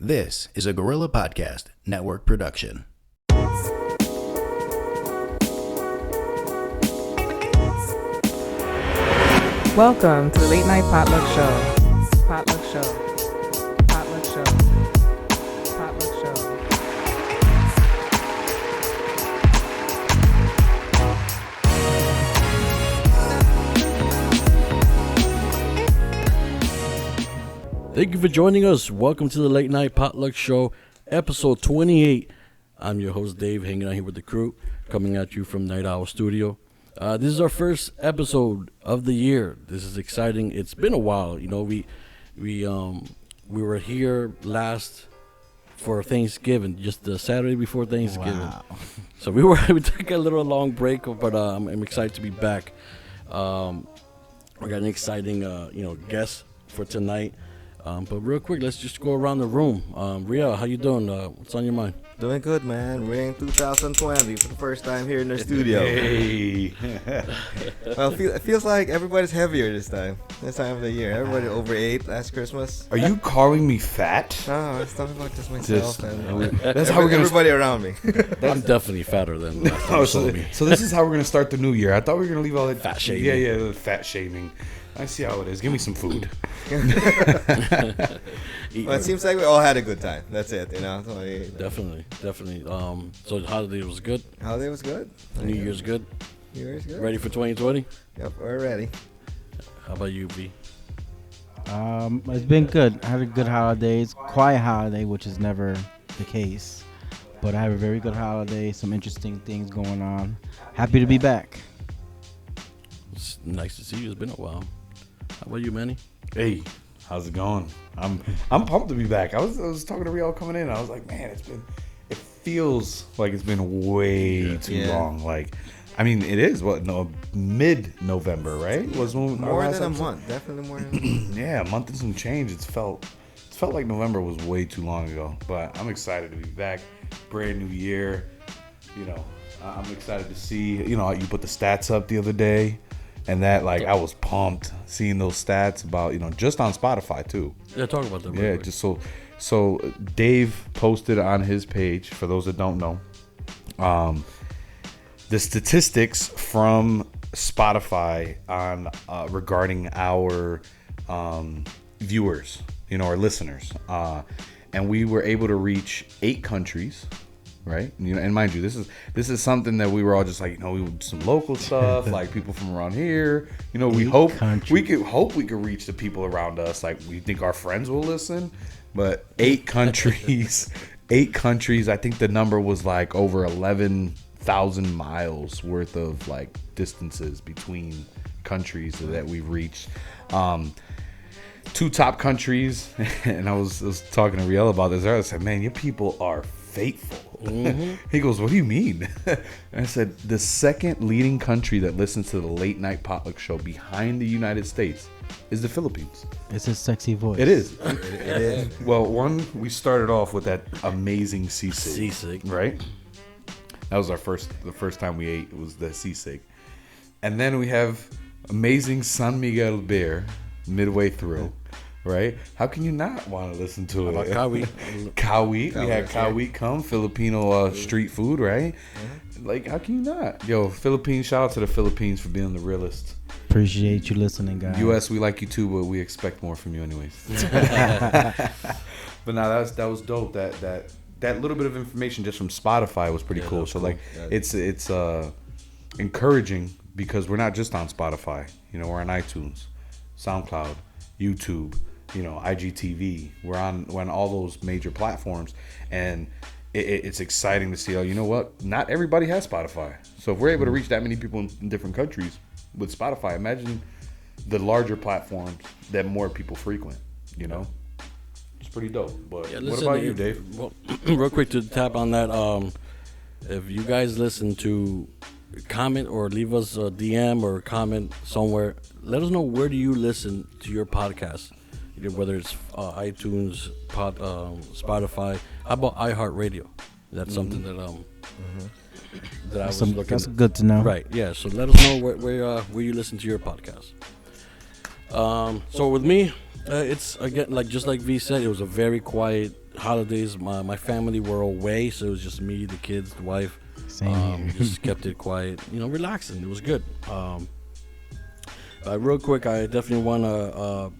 This is a Gorilla Podcast Network production. Welcome to the Late Night PotLuck Show. PotLuck Show. PotLuck Show. PotLuck Show. Thank you for joining us. Welcome to the Late Night PotLuck Show, episode 28. I'm your host, Dave, hanging out here with the crew, coming at you from Night Owl Studio. This is our first episode of the year. This is exciting. It's been a while. You know, we were here last for Thanksgiving, just the Saturday before Thanksgiving. Wow. So we took a little long break, but I'm excited to be back. We got an exciting guest for tonight. But real quick, let's just go around the room. Ria, how you doing? What's on your mind? Doing good, man. We're in 2020 for the first time here in the studio. Hey. Well, it feels like everybody's heavier this time of the year. Everybody overate last Christmas. Are you calling me fat? No, it's not about just myself. That's how we're gonna. Everybody around me. I'm definitely fatter than last time you saw me. So this is how we're gonna start the new year. I thought we were gonna leave all that Fat shaming. Yeah, the fat shaming. I see how it is. Give me some food. Well, it seems like we all had a good time. That's it, you know. So Definitely. So the holiday was good. holiday was good. New Year's good. New Year's good. Ready for 2020? Yep, we're ready. How about you, V? It's been good. I had a good holidays, quiet holiday, which is never the case. But I have a very good holiday, some interesting things going on. Happy to be back. It's nice to see you. It's been a while. How about you, Manny? Hey, how's it going? I'm pumped to be back. I was talking to Riel coming in. I was like, man, it feels like it's been way too long. Like, I mean, it is mid-November, right? Was when More than a month. Definitely more than a month. Yeah, a month and some change. It felt like November was way too long ago. But I'm excited to be back. Brand new year. You know, I'm excited to see. You know, you put the stats up the other day. And that, like, I was pumped seeing those stats about, just on Spotify, too. Yeah, talk about that. Yeah, just so Dave posted on his page, for those that don't know, the statistics from Spotify on regarding our viewers, our listeners. And we were able to reach 8 countries. Right, and mind you, this is something that we were all just like, we would do some local stuff, like people from around here. We hope we could reach the people around us. Like, we think our friends will listen, but 8 countries, 8 countries. I think the number was like over 11,000 miles worth of like distances between countries that we've reached. 2 top countries, and I was talking to Riel about this. I said, man, your people are faithful. Mm-hmm. He goes, what do you mean? And I said, the second leading country that listens to the Late Night PotLuck Show behind the United States is the Philippines. It's a sexy voice. It is. It is. Well, we started off with that amazing sisig, right? That was the first time we ate. It was the sisig. And then we have amazing San Miguel beer midway through. Right? How can you not want to listen to it? Kawit. Kawit. We had Kawit come, Filipino street food, right? Mm-hmm. Like, how can you not? Yo, Philippines, shout out to the Philippines for being the realest. Appreciate you listening, guys. U.S., we like you too, but we expect more from you anyways. But no, that was dope. That little bit of information just from Spotify was pretty cool. So, cool. Like, it's encouraging because we're not just on Spotify. We're on iTunes, SoundCloud, YouTube, IGTV. We're on all those major platforms, and it's exciting to see. You know what? Not everybody has Spotify, so if we're able to reach that many people in different countries with Spotify, imagine the larger platforms that more people frequent. It's pretty dope. But what about you, Dave? Well, real quick to tap on that. If you guys listen to comment or leave us a DM or comment somewhere, let us know where do you listen to your podcast, whether it's iTunes, Spotify. How about iHeartRadio? That's something that that I was looking. That's good to know. Right? Yeah. So let us know where you listen to your podcast. So with me, it's again just like V said, it was a very quiet holidays, my family were away, so it was just me, the kids, the wife. Same here. Just kept it quiet, relaxing. It was good. Real quick, I definitely want to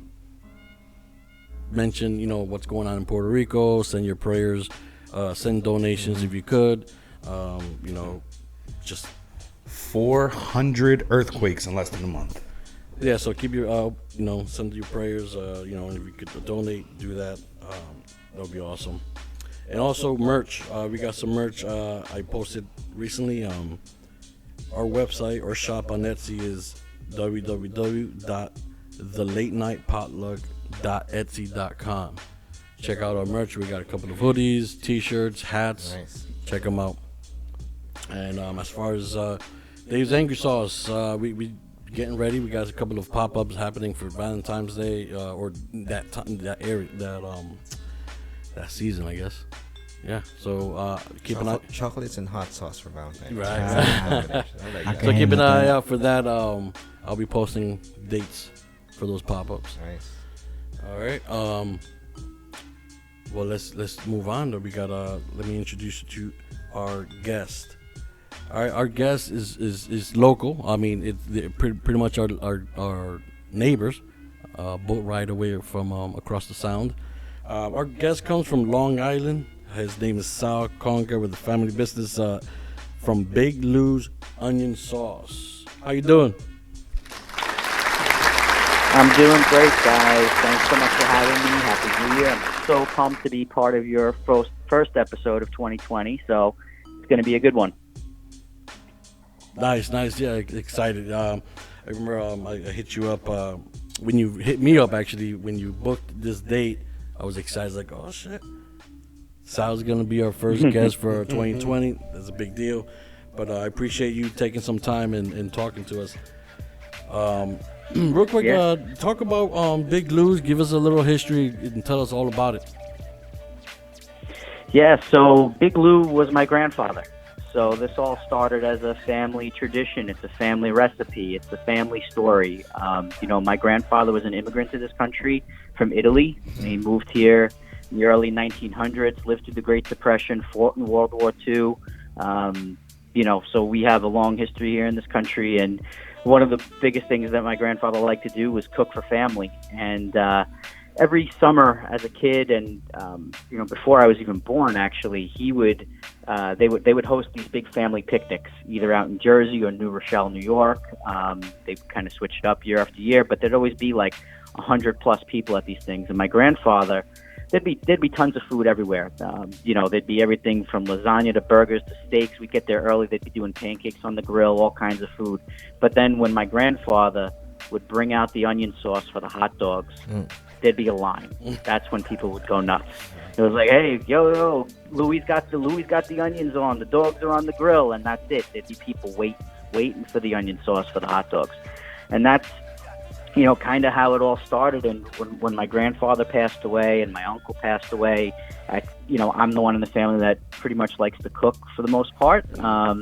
mention, what's going on in Puerto Rico. Send your prayers. Send donations if you could. Just 400 earthquakes in less than a month. yeah. So keep your, send your prayers. And if you could donate, do that. That would be awesome. And also merch. We got some merch. I posted recently. Our website or shop on Etsy is www.thelatenightpotluck.etsy.com. Check out our merch. We got a couple of hoodies, t-shirts, hats. Nice. Check them out. And as far as Dave's Angry Sauce, we getting ready. We got a couple of pop-ups happening for Valentine's Day or that time, that area, that season, I guess. Yeah. So keep an eye. Chocolates and hot sauce for Valentine's. Right. I like So that. keep an eye out for that. I'll be posting dates for those pop-ups. Nice. All right. Well, let's move on. We got let me introduce you to our guest. All right, our guest is local. I mean, they're pretty much our neighbors, boat ride away from across the sound. Our guest comes from Long Island. His name is Sal Conca with the family business from Big Lou's Onion Sauce. How you doing? I'm doing great, guys. Thanks so much for having me. Happy New Year. I'm so pumped to be part of your first episode of 2020, so it's going to be a good one. Nice. Yeah, excited. I remember I hit you up when you hit me up, actually, when you booked this date. I was excited, like, oh, shit. Sal's going to be our first guest for 2020. That's a big deal. But I appreciate you taking some time and talking to us. Real quick, talk about Big Lou's. Give us a little history and tell us all about it. Yeah, so Big Lou was my grandfather. So this all started as a family tradition. It's a family recipe. It's a family story. My grandfather was an immigrant to this country from Italy. He moved here in the early 1900s, lived through the Great Depression, fought in World War II. So we have a long history here in this country. And one of the biggest things that my grandfather liked to do was cook for family. And every summer as a kid, and before I was even born, actually, they would host these big family picnics, either out in Jersey or New Rochelle, New York. They kind of switched up year after year, but there'd always be like 100+ people at these things. And my grandfather, there'd be tons of food everywhere. There'd be everything from lasagna to burgers to steaks. We'd get there early. They'd be doing pancakes on the grill, all kinds of food. But then when my grandfather would bring out the onion sauce for the hot dogs, there'd be a line. That's when people would go nuts. It was like, hey, yo, Louis got the onions on. The dogs are on the grill, and that's it. There'd be people waiting for the onion sauce for the hot dogs, and that's kind of how it all started. And when my grandfather passed away and my uncle passed away, I'm the one in the family that pretty much likes to cook for the most part, I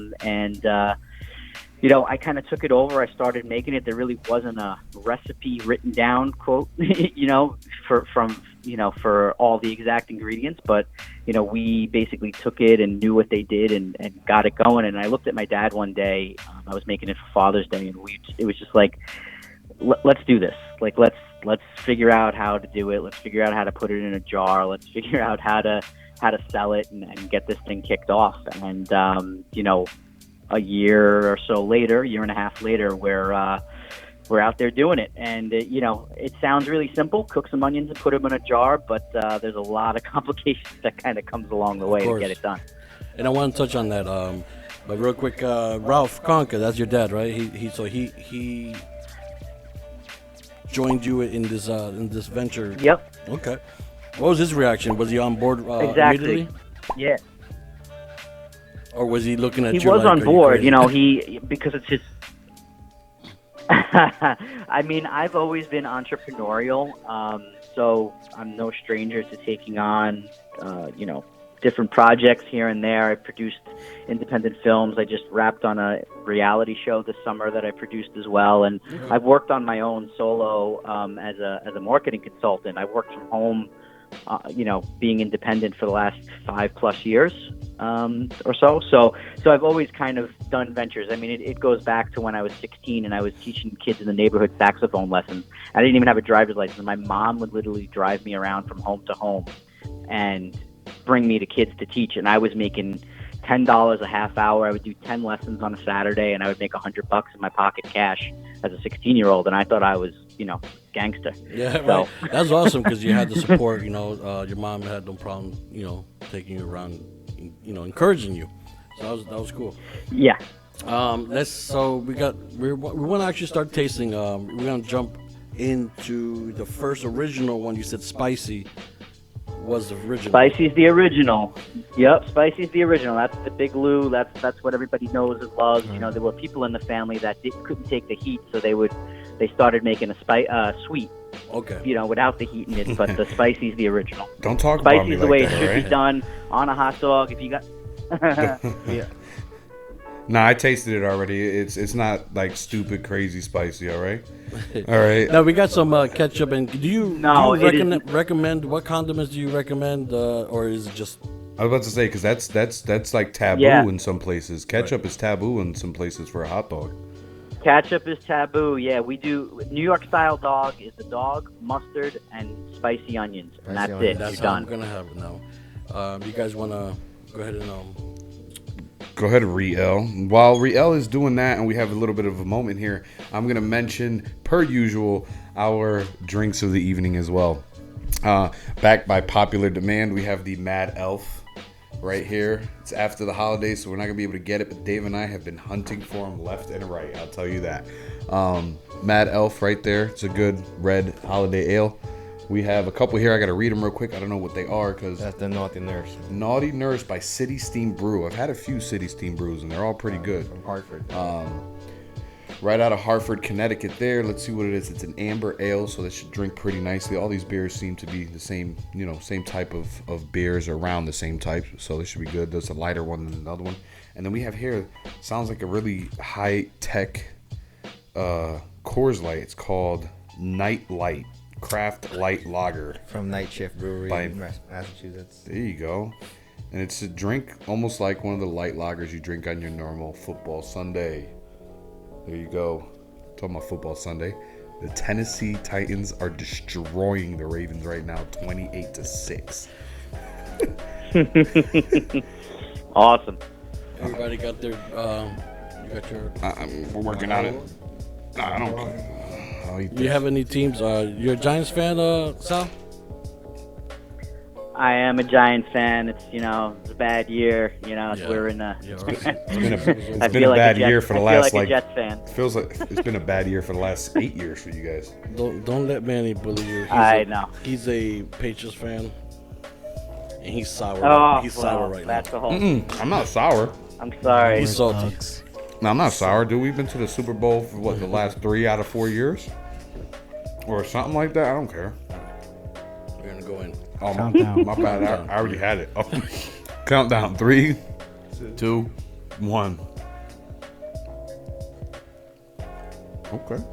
kind of took it over. I started making it. There really wasn't a recipe written down, quote, for all the exact ingredients. But, we basically took it and knew what they did and got it going. And I looked at my dad one day. I was making it for Father's Day, and it was just like, let's do this. Like, let's figure out how to do it. Let's figure out how to put it in a jar. Let's figure out how to sell it and get this thing kicked off. And, a year or so later, year and a half later, we're out there doing it. And, it sounds really simple. Cook some onions and put them in a jar, but there's a lot of complications that kind of comes along the way to get it done. And I want to touch on that. But real quick, Ralph Conca, that's your dad, right? He joined you in this venture. Yep. Okay. What was his reaction? Was he on board Exactly. immediately? Yeah. Or was he looking at you? He was like, on board, because it's his. I mean, I've always been entrepreneurial, so I'm no stranger to taking on, different projects here and there. I produced independent films. I just wrapped on a reality show this summer that I produced as well, and I've worked on my own solo as a marketing consultant. I worked from home being independent for the last 5+ years or so. So I've always kind of done ventures. I mean, it goes back to when I was 16 and I was teaching kids in the neighborhood saxophone lessons. I didn't even have a driver's license. My mom would literally drive me around from home to home and bring me to kids to teach. And I was making $10 a half hour. I would do 10 lessons on a Saturday, and I would make $100 in my pocket cash as a 16-year-old. And I thought I was, gangster. Yeah, So- right. That's awesome because you had the support. Your mom had no problem, taking you around, encouraging you. So that was cool. Yeah. We want to actually start tasting. We're gonna jump into the first original one. You said spicy was the original. Spicy's the original. Yep, Spicy's the original. That's the Big Lou. That's what everybody knows and loves. There were people in the family that couldn't take the heat, so they started making a sweet. Okay. Without the heat in it. But the Spicy's the original. Don't talk about me Spicy's the like way that, it should alright? be done on a hot dog. If you got. Yeah. Nah, I tasted it already. It's not like stupid crazy spicy. All right. All right. Now we got some ketchup and do you it recommend what condiments do you recommend or is it just I was about to say because that's like taboo Yeah. in some places. Ketchup is taboo in some places for a hot dog. Ketchup is taboo. Yeah, we do. New York style dog is the dog, mustard, and spicy onions, and that's Spicy it. onions. that's You're how I'm done. gonna have it now. You guys wanna go ahead and Go ahead, Riel. While Riel is doing that, and we have a little bit of a moment here, I'm gonna mention, per usual, our drinks of the evening as well. Backed by popular demand, we have the Mad Elf right here. It's after the holidays, so we're not gonna be able to get it, but Dave and I have been hunting for them left and right. I'll tell you that. Mad Elf right there. It's a good red holiday ale. We have a couple here. I gotta read them real quick. I don't know what they are because That's the Naughty Nurse Naughty Nurse by City Steam Brew. I've had a few City Steam Brews and they're all pretty good. from Hartford. Right out of Hartford, Connecticut there. Let's see what it is. It's an amber ale, so that should drink pretty nicely. All these beers seem to be the same, same type of beers, or around the same type, so this should be good. There's a lighter one than another one. And then we have here, sounds like a really high-tech Coors Light. It's called Night Light. Craft Light Lager. From Night Shift Brewery by- in Massachusetts. There you go. And it's a drink almost like one of the light lagers you drink on your normal football Sunday. There you go. Talking about football Sunday. The Tennessee Titans are destroying the Ravens right now, 28-6. Awesome. everybody got their you got your We're working on it. Nah, I don't care. I'll eat do you this. have any teams? You're a Giants fan, Sal? I am a Giants fan. It's it's a bad year. Yeah. We're in a. Yeah, right. It's been a bad year for the last a Jets fan. feels like it's been a bad year for the last 8 years for you guys. Don't let Manny bully you. I know. He's a Patriots fan, and he's sour. Oh, he's sour right now. that's the whole. I'm not sour. I'm sorry. He's salty. No, I'm not sour, dude. We've been to the Super Bowl for what, the last 3 out of 4 years? Or something like that. I don't care. We're gonna go in. Oh, Countdown. my bad. I already had it. Oh. Countdown. 3, 2, 1. Okay.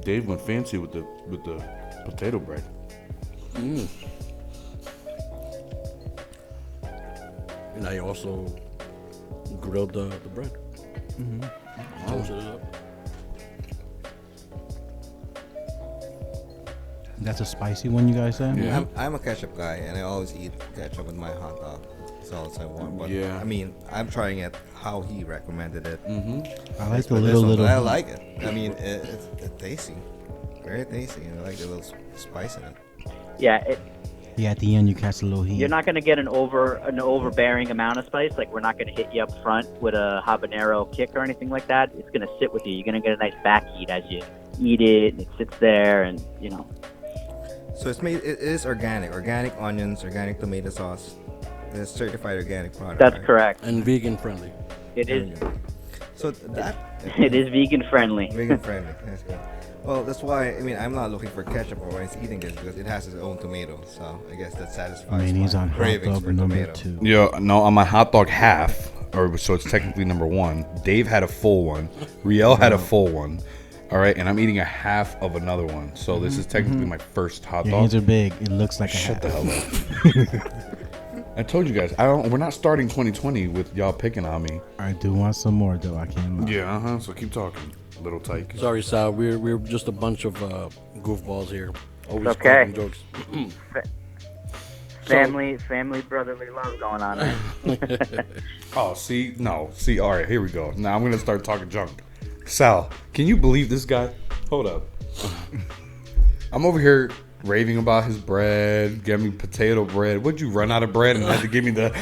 Dave went fancy with the potato bread. And I also grilled the bread. Toasted it up. That's a spicy one, you guys say? Yeah. I'm a ketchup guy, and I always eat ketchup with my hot dog. That's all I want. But Yeah. I mean, I'm trying it how he recommended it. I like the For this little one, little. but I like it. I mean, it's tasty, very tasty, and I like the little spice in it. Yeah, Yeah, at the end you catch a little heat. you're not going to get an overbearing amount of spice. Like, we're not going to hit you up front with a habanero kick or anything like that. It's going to sit with you. You're going to get a nice back heat as you eat it, and it sits there, and So it's made. It is organic onions, organic tomato sauce. It's certified organic product. that's right? correct. And vegan friendly. It is. So that It is vegan friendly. vegan friendly. That's good. Well, that's why. I mean, I'm not looking for ketchup or when it's eating this because it has its own tomato. So I guess that satisfies Mayonnaise my on hot cravings dog for number tomato. 2. Yo, no, on my hot dog half, or so it's technically number 1. Dave had a full one. Riel had a full one. All right, and I'm eating a half of another one. So this is technically my first hot Your dog. hands are big. It looks like a Shut hat. the hell up. I told you guys, we're not starting 2020 with y'all picking on me. I do want some more, though. I can't lie. Yeah, so keep talking, little tyke. Sorry, Sal. We're just a bunch of goofballs here. Always Okay. cracking jokes. Family brotherly love going on. Right? Oh, see, all right, here we go. Now I'm gonna start talking junk. Sal, can you believe this guy? Hold up. I'm over here raving about his bread. Get me potato bread. Would you run out of bread and had to give me the?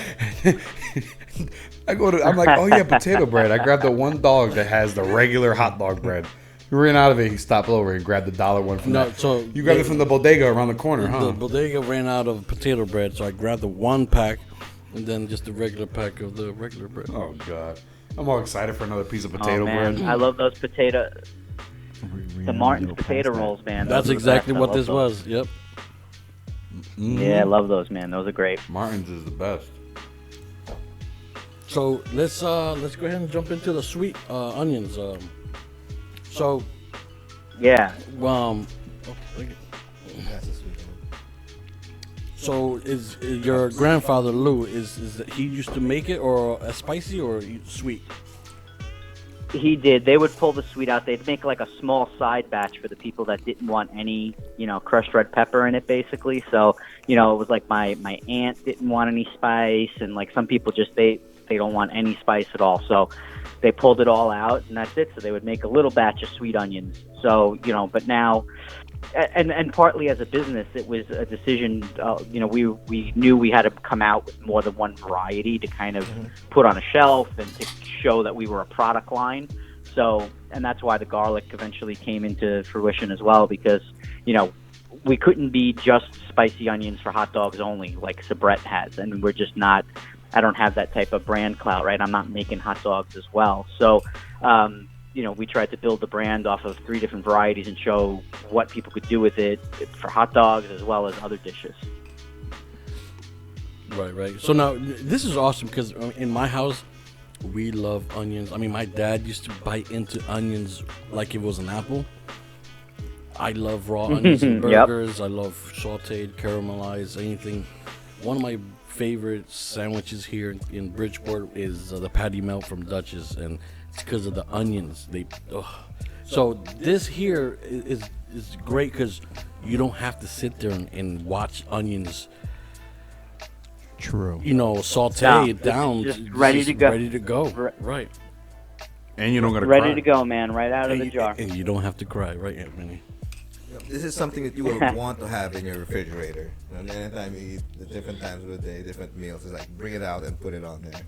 I'm like, oh yeah, potato bread. I grabbed the one dog that has the regular hot dog bread. He ran out of it. He stopped over and grabbed the $1 one from that. So you grabbed it from the bodega around the corner, huh? The bodega ran out of potato bread, so I grabbed the 1 pack and then just the regular pack of the regular bread. Oh God, I'm all excited for another piece of potato man, bread. I love those potato. The Martin's Go potato past that. rolls, man. That's those are the exactly best. I what love this those. was. Yep. Yeah, I love those, man. Those are great. Martin's is the best. So let's go ahead and jump into the sweet onions. Yeah. So is your grandfather Lou is that he used to make it or spicy or sweet? He did. They would pull the sweet out. They'd make like a small side batch for the people that didn't want any, crushed red pepper in it, basically. So, it was like my aunt didn't want any spice, and like some people just they don't want any spice at all. So they pulled it all out, and that's it. So they would make a little batch of sweet onions. So, but now, and partly as a business, it was a decision. We knew we had to come out with more than one variety to kind of put on a shelf and to show that we were a product line. So, and that's why the garlic eventually came into fruition as well, because, we couldn't be just spicy onions for hot dogs only, like Sabret has, and we're just not. I don't have that type of brand clout, right? I'm not making hot dogs as well. So, we tried to build the brand off of 3 different varieties and show what people could do with it for hot dogs as well as other dishes. Right. So now this is awesome because in my house we love onions. I mean, my dad used to bite into onions like it was an apple. I love raw onions in burgers. I love sauteed, caramelized, anything. One of my favorite sandwiches here in Bridgeport is the patty melt from Dutch's, and it's because of the onions. So this here is great because you don't have to sit there and watch onions. True. Saute it down. Just ready to go. Ready to go. Right. And you don't gotta Ready cry. to go, man. Right out of the jar. And you don't have to cry, right, Anthony? This is something that you will want to have in your refrigerator. And anytime you eat, the different times of the day, different meals, it's like bring it out and put it on there.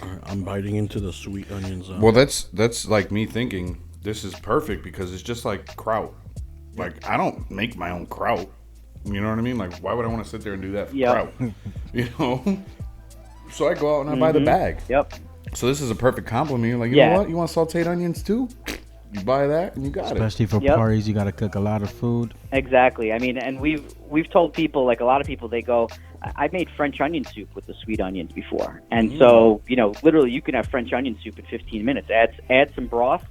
All right, I'm biting into the sweet onions. Well, that's like me thinking this is perfect because it's just like kraut. Like I don't make my own kraut. You know what I mean? Like why would I want to sit there and do that for kraut? So I go out and I buy the bag. Yep. So this is a perfect compliment. You're like, you know what? You want sauteed onions too? You buy that and you got Especially for parties, you got to cook a lot of food. Exactly. I mean, and we've told people, like a lot of people, they go, I made French onion soup with the sweet onions before. And so, literally you can have French onion soup in 15 minutes. Add some broth,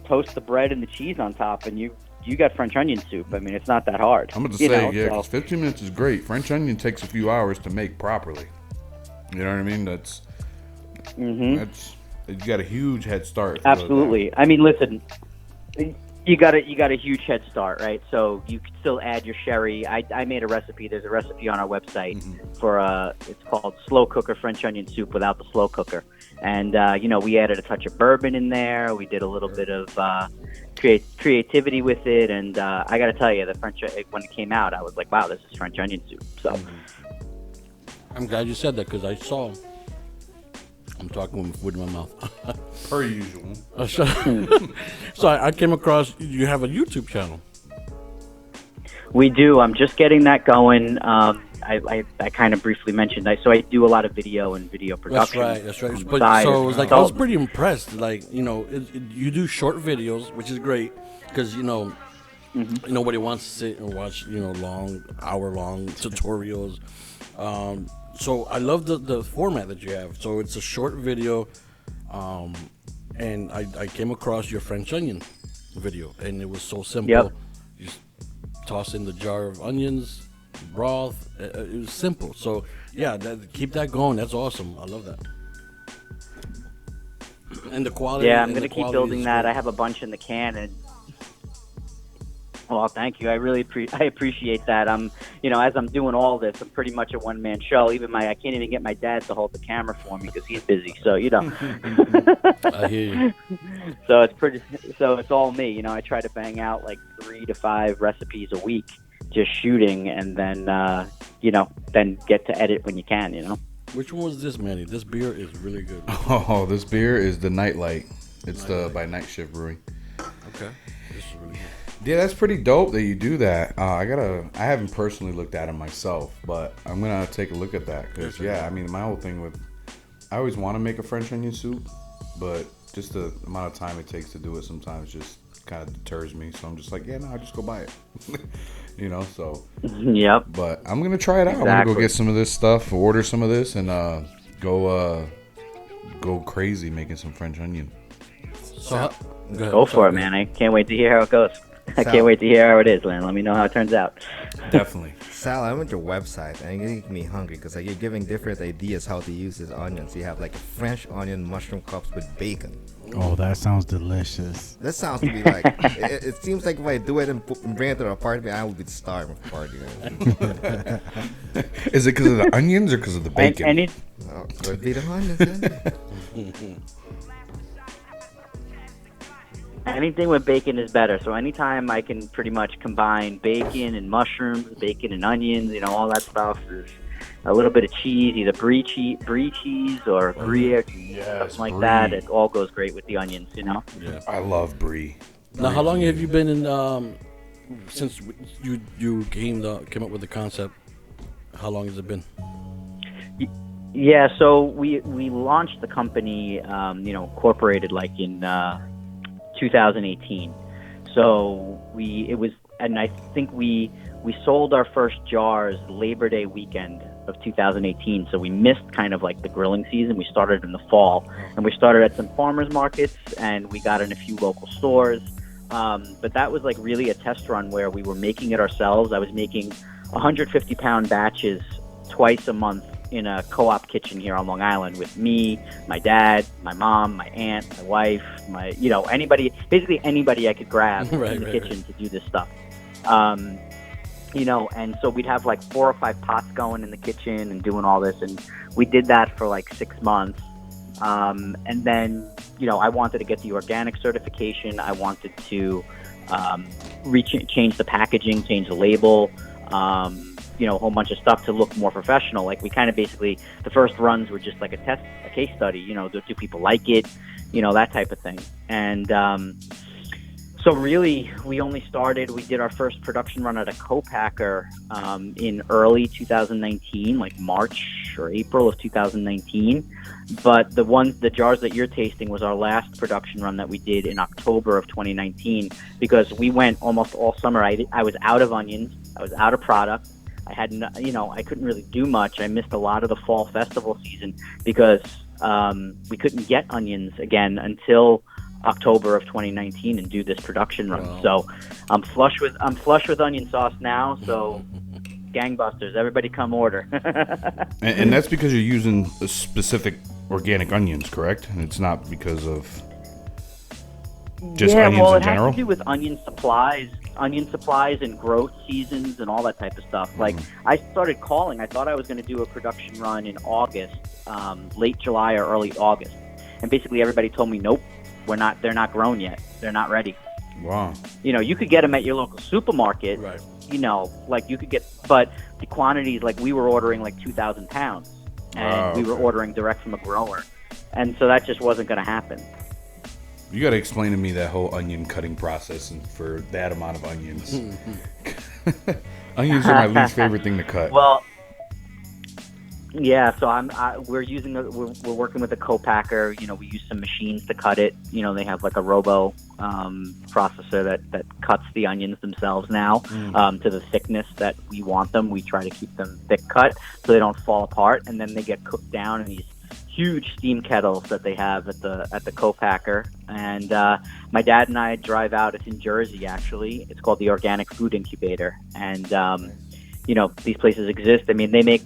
toast the bread and the cheese on top, and you got French onion soup. I mean, it's not that hard. I'm going to say, 'cause 15 minutes is great. French onion takes a few hours to make properly. You know what I mean? That's you got a huge head start. Absolutely. I mean, listen, you got a huge head start, right? So you can still add your sherry. I made a recipe. There's a recipe on our website for it's called slow cooker French onion soup without the slow cooker. And we added a touch of bourbon in there. We did a little bit of creativity with it, and I got to tell you, the French when it came out, I was like, wow, this is French onion soup. So I'm glad you said that because I'm talking with my mouth. Per usual. So I came across you have a YouTube channel. we do. I'm just getting that going. I kind of briefly mentioned that. So I do a lot of video and video production. That's right. But so it was like I was pretty impressed. Like you do short videos, which is great because nobody wants to sit and watch long hour-long tutorials. So I love the format that you have. So it's a short video, and I came across your French onion, video, and it was so simple. Yep. You just toss in the jar of onions, broth. It was simple. So yeah, keep that going. That's awesome. I love that. And the quality. Yeah, I'm and going the to keep quality building is that. great. I have a bunch in the can, and well, thank you. I really I appreciate that. As I'm doing all this, I'm pretty much a one-man show. I can't even get my dad to hold the camera for me because he's busy. So I hear you. So it's all me. I try to bang out like 3 to 5 recipes a week, just shooting, and then then get to edit when you can. Which one was this, Manny? This beer is really good. Oh, this beer is the Nightlight. It's by Night Shift Brewing. Okay. This is really good. Yeah, that's pretty dope that you do that. I haven't personally looked at it myself, but I'm gonna take a look at that because my whole thing I always want to make a French onion soup, but just the amount of time it takes to do it sometimes just kind of deters me. So I'm just like, I'll just go buy it. So. Yep. But I'm gonna try it out. I'm gonna go get some of this stuff, order some of this, and go crazy making some French onion. So Go for it, man. I can't wait to hear how it goes. I can't wait to hear how it is, man. Let me know how it turns out. Definitely. Sal, I went to your website and it made me hungry because you're giving different ideas how to use this onions. You have like French onion mushroom cups with bacon. Oh, that sounds delicious. That sounds to be like it seems like if I do it and bring it to a party, I will be starving for party. Is it because of the onions or because of the bacon? Could be the onions. Then. Anything with bacon is better. So anytime I can pretty much combine bacon and mushrooms, bacon and onions, all that stuff, is a little bit of cheese, either brie cheese or Gruyere cheese, something like that. It all goes great with the onions, Yeah. I love brie. Now, how long have you been in? Since you came up with the concept, how long has it been? Yeah, so we launched the company, incorporated like in 2018. So I think we sold our first jars Labor Day weekend of 2018. So we missed kind of like the grilling season. We started in the fall, and we started at some farmers markets, and we got in a few local stores. But that was like really a test run where we were making it ourselves. I was making 150-pound batches twice a month in a co-op kitchen here on Long Island with me, my dad, my mom, my aunt, my wife, basically anybody I could grab in the kitchen to do this stuff. And so we'd have like 4 or 5 pots going in the kitchen and doing all this, and we did that for like 6 months. And then, I wanted to get the organic certification. I wanted to change the packaging, change the label, a whole bunch of stuff to look more professional. Like we kind of basically, the first runs were just like a case study, do people like it, that type of thing. And so really we did our first production run at a co-packer in early 2019, like March or April of 2019. But the jars that you're tasting was our last production run that we did in October of 2019, because we went almost all summer. I was out of onions. I was out of product. I had, I couldn't really do much. I missed a lot of the fall festival season because we couldn't get onions again until October of 2019 and do this production run. Wow. So I'm flush with onion sauce now. So gangbusters, everybody come order. and that's because you're using specific organic onions, correct? And it's not because of just onions in general? It has to do with onion supplies and growth seasons and all that type of stuff. Like I started calling. I thought I was going to do a production run in August, late July or early August, and basically everybody told me, nope, they're not grown yet. They're not ready. Wow. You could get them at your local supermarket. Right. Like you could get, but the quantities, like we were ordering like 2,000 pounds, and we were ordering direct from a grower, and so that just wasn't going to happen. You got to explain to me that whole onion cutting process and for that amount of onions. Onions are my least favorite thing to cut. Well, yeah. So we're working with a co-packer. We use some machines to cut it. They have like a robo processor that cuts the onions themselves now to the thickness that we want them. We try to keep them thick cut so they don't fall apart, and then they get cooked down in these huge steam kettles that they have at the co-packer. And my dad and I drive out. It's in Jersey, actually. It's called the Organic Food Incubator. And, these places exist. I mean, they make,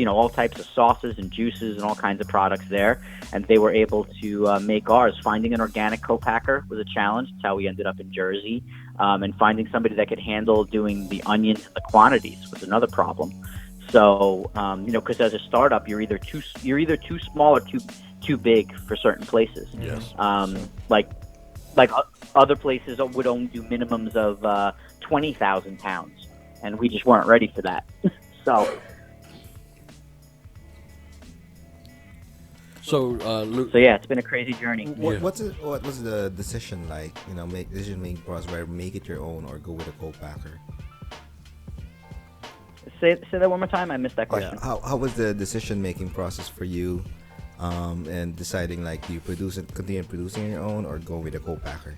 all types of sauces and juices and all kinds of products there. And they were able to make ours. Finding an organic co-packer was a challenge. That's how we ended up in Jersey. And finding somebody that could handle doing the onions and the quantities was another problem. So, because as a startup, you're either too small or too big for certain places. Yes. Like other places would only do minimums of 20,000 pounds, and we just weren't ready for that. So Luke, So yeah, it's been a crazy journey. Yeah. What was the decision like? Decision making process where make it your own or go with a co-packer. Say that one more time. I missed that question. Yeah. How was the decision making process for you, and deciding like do you continue producing your own or go with a co-packer?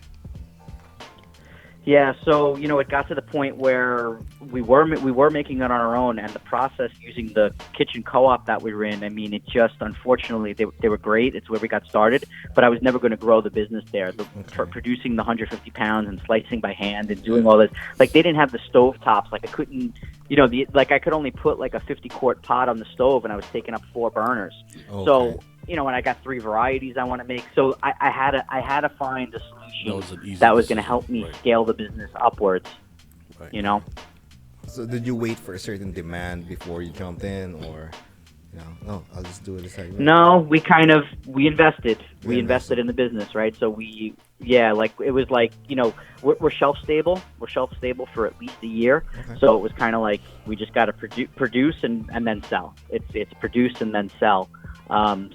Yeah, so it got to the point where we were making it on our own, and the process using the kitchen co-op that we were in. I mean, it just unfortunately they were great. It's where we got started, but I was never going to grow the business there. Producing the 150 pounds and slicing by hand and doing all this, like they didn't have the stove tops. Like I couldn't, I could only put like a 50-quart pot on the stove, and I was taking up 4 burners. Okay. So and I got 3 varieties I want to make. So I had to find a solution that was going to help me scale the business upwards. Right. So did you wait for a certain demand before you jumped in, or no, I'll just do it this way? No, we invested. We invested in the business, right? So it was like, we're shelf stable. We're shelf stable for at least a year. Okay. So it was kind of like we just got to produce and then sell. It's produce and then sell.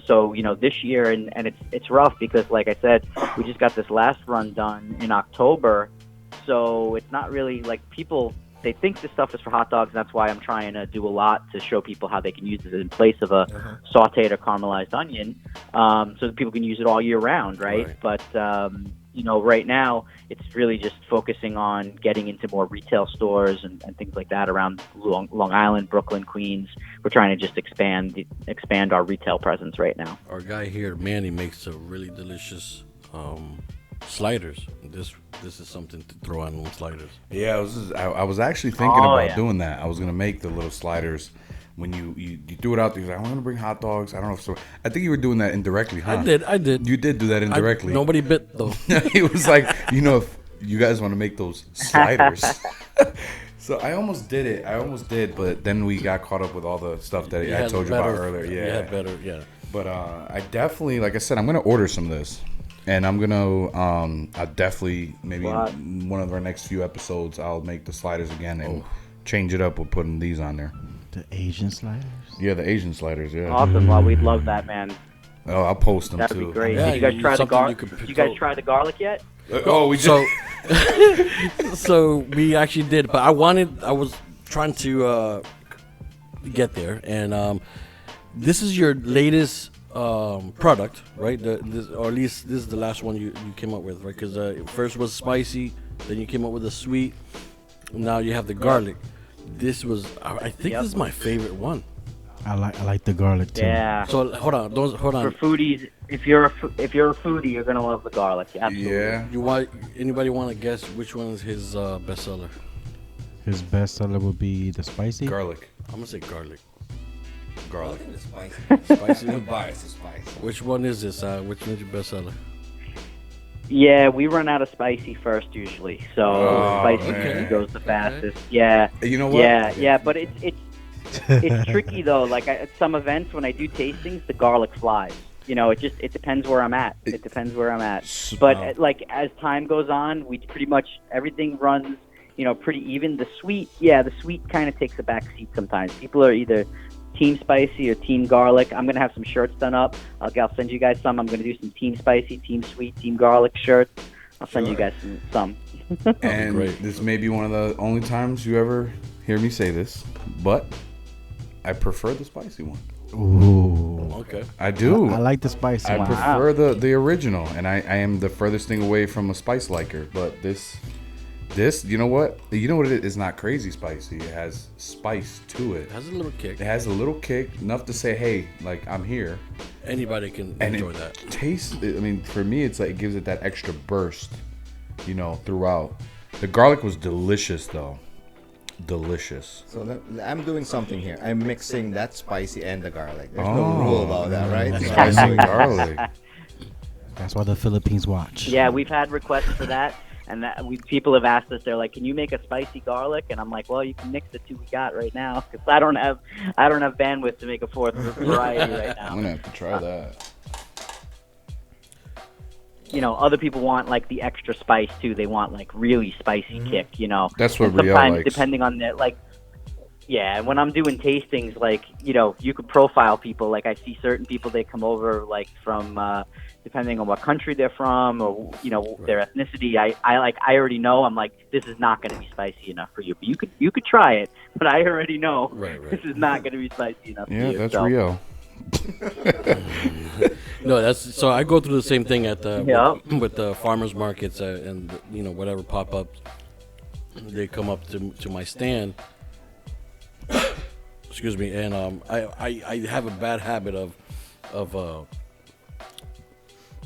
So this year and it's rough because like I said, we just got this last run done in October. So it's not really like they think this stuff is for hot dogs. And that's why I'm trying to do a lot to show people how they can use it in place of a sauteed or caramelized onion, so that people can use it all year round, right? But right now it's really just focusing on getting into more retail stores and things like that around Long Island, Brooklyn, Queens. We're trying to just expand our retail presence right now. Our guy here, Manny, makes a really delicious sliders. This is something to throw on those sliders. Yeah, I was actually thinking about doing that. I was gonna make the little sliders. When you threw it out there, you're like, I want to bring hot dogs. I don't know if so. I think you were doing that indirectly, huh? I did. You did do that indirectly. Nobody bit though. He was like, if you guys want to make those sliders. So I almost did it. But then we got caught up with all the stuff that I told you about earlier. Yeah, you had better, yeah. But I definitely, like I said, I'm gonna order some of this, and I'm gonna I definitely maybe in one of our next few episodes I'll make the sliders again and change it up with putting these on there. The Asian sliders? Yeah, the Asian sliders, yeah. Awesome. Well, we'd love that, man. Oh, I'll post them That'd too. be great. Yeah, Did you guys try the garlic? Did you guys try the garlic yet? We just So we actually did, but I was trying to get there, and this is your latest product, right? Or at least this is the last one you came up with, right? Because first was spicy, then you came up with the sweet, now you have the garlic. This was, I think this is my favorite one. I like the garlic too. Yeah. So hold on. For foodies, if you're a foodie, you're gonna love the garlic. Absolutely. Yeah. Anybody want to guess which one is his bestseller? His bestseller would be the spicy. Garlic. I'm gonna say garlic. Garlic. It's spicy. Spicy. I'm biased to spicy. Which one is this? Which one's your bestseller? Yeah, we run out of spicy first usually, so spicy man. usually goes the fastest. Yeah. You know what? Yeah, but it's tricky though. Like at some events when I do tastings, the garlic flies. It depends where I'm at. It depends where I'm at. But like as time goes on, we pretty much everything runs, pretty even. The sweet kind of takes a back seat sometimes. People are either team spicy or team garlic. I'm gonna have some shirts done up. I'll send you guys some. I'm gonna do some team spicy, team sweet, team garlic shirts. I'll send you guys some. And this may be one of the only times you ever hear me say this, but I prefer the spicy one. Ooh. Okay. I do. I like the spicy I one. prefer the original, and I am the furthest thing away from a spice liker. But this This, you know what? You know what it is? It's not crazy spicy. It has spice to it. It has a little kick. It has a little kick, enough to say, hey, like, I'm here. Anybody can And enjoy it that. tastes, I mean, for me, it's like it gives it that extra burst, you know, throughout. The garlic was delicious, though. Delicious. So I'm doing something here. I'm mixing that spicy and the garlic. There's no rule about that, right? So I'm Spicy doing garlic. That's why the Philippines watch. Yeah, we've had requests for that, and people have asked us. They're like, "Can you make a spicy garlic?" And I'm like, "Well, you can mix the two we got right now, because I don't have bandwidth to make a fourth variety right now." I'm gonna have to try that. You know, other people want like the extra spice too. They want like really spicy kick. You know, That's what and Riel sometimes likes. depending on the like. Yeah, when I'm doing tastings, like, you know, you could profile people. Like, I see certain people, they come over, like, from, depending on what country they're from or, you know, their ethnicity. I already know, I'm like, this is not going to be spicy enough for you. But you could try it, but I already know this is not going to be spicy enough for you. Yeah, that's so. Rio. No, so I go through the same thing at the with the farmers markets and, you know, whatever pop-ups. They come up to my stand. Excuse me, and I have a bad habit of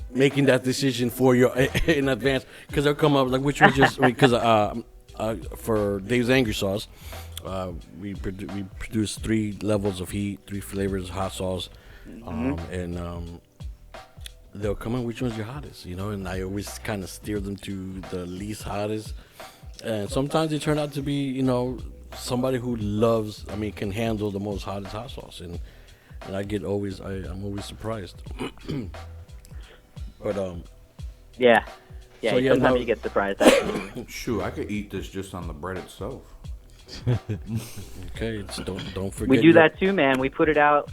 making that decision for you in advance, because they'll come up like, which was just because for Dave's Angry Sauce, we produce 3 levels of heat, 3 flavors, hot sauce, and they'll come in, which one's your hottest, you know, and I always kind of steer them to the least hottest, and sometimes they turn out to be, you know, somebody who can handle the most hottest hot sauce, and I'm always surprised. But Yeah, So, sometimes you get surprised. Actually. Shoot, I could eat this just on the bread itself. okay, don't forget. We do that too, man. We put it out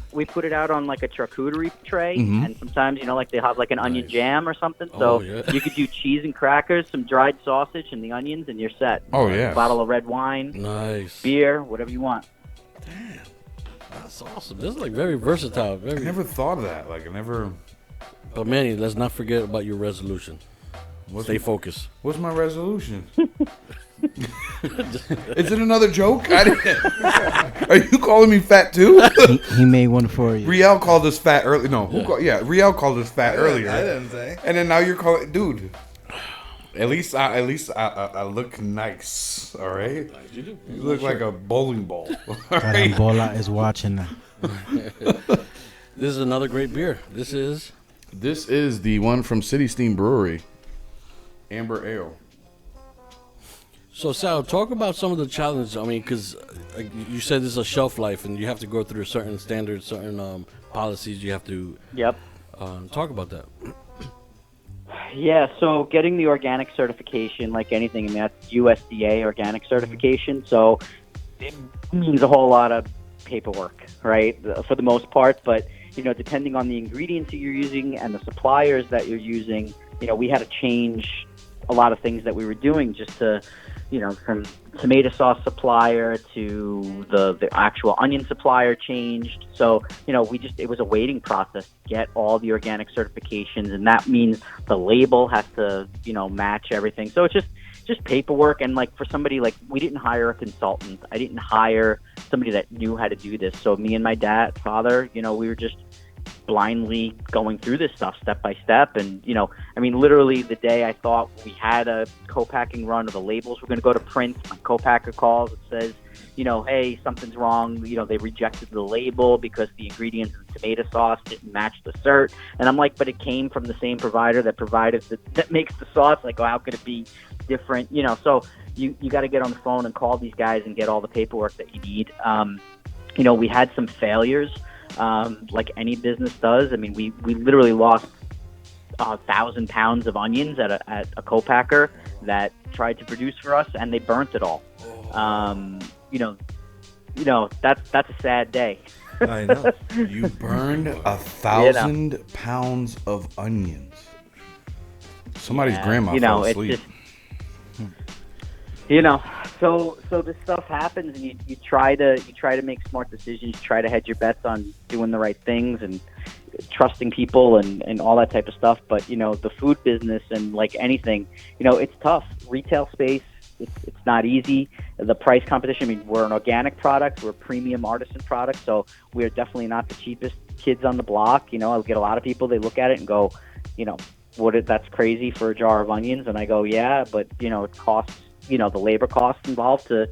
on like a charcuterie tray, and sometimes, you know, like they have like an onion jam or something. So you could do cheese and crackers, some dried sausage, and the onions, and you're set. Oh, yeah. A bottle of red wine, Nice. beer, whatever you want. That's awesome. This is like very versatile. I never thought of that. Like, But Manny, let's not forget about your resolution. Stay focused. What's my resolution? Is it another joke? Are you calling me fat too? He made one for you. Riel called us fat earlier. No, Riel called us fat earlier. I didn't say. And then now you're calling, dude. At least I look nice. All right. You look like a bowling ball. All right? Carambola is watching now. This is another great beer. This is the one from City Steam Brewery, Amber Ale. So, Sal, talk about some of the challenges. I mean, because you said this is a shelf life, and you have to go through certain standards, certain policies. You have to talk about that. Yeah, so getting the organic certification, like anything, I mean, that's USDA organic certification. So it means a whole lot of paperwork, right, for the most part. But, you know, depending on the ingredients that you're using and the suppliers that you're using, you know, we had to change a lot of things that we were doing just to, you know, from tomato sauce supplier to the actual onion supplier changed. So, you know, it was a waiting process to get all the organic certifications, and that means the label has to, you know, match everything. So it's just paperwork. And like for somebody, like, we didn't hire a consultant. I didn't hire somebody that knew how to do this. So me and my father, you know, we were just blindly going through this stuff step by step. And, you know, I mean, literally the day I thought we had a co-packing run or the labels were going to go to print, my co-packer calls and says, you know, hey, something's wrong. You know, they rejected the label because the ingredients in the tomato sauce didn't match the cert. And I'm like, but it came from the same provider that makes the sauce. Like, oh, how could it be different? You know, so you got to get on the phone and call these guys and get all the paperwork that you need. You know, we had some failures. Like any business does. I mean, we literally lost 1,000 pounds of onions at a co-packer that tried to produce for us, and they burnt it all. You know, that's a sad day. I know. You burned 1,000 pounds of onions. Somebody's grandma fell asleep. It's just, you know, so this stuff happens, and you try to make smart decisions, try to hedge your bets on doing the right things and trusting people and all that type of stuff. But, you know, the food business and like anything, you know, it's tough. Retail space it's not easy. The price competition. I mean, we're an organic product. We're a premium artisan product, so we're definitely not the cheapest kids on the block. You know, I'll get a lot of people. They look at it and go, you know, that's crazy for a jar of onions, and I go, yeah, but you know, it costs, you know, the labor costs involved to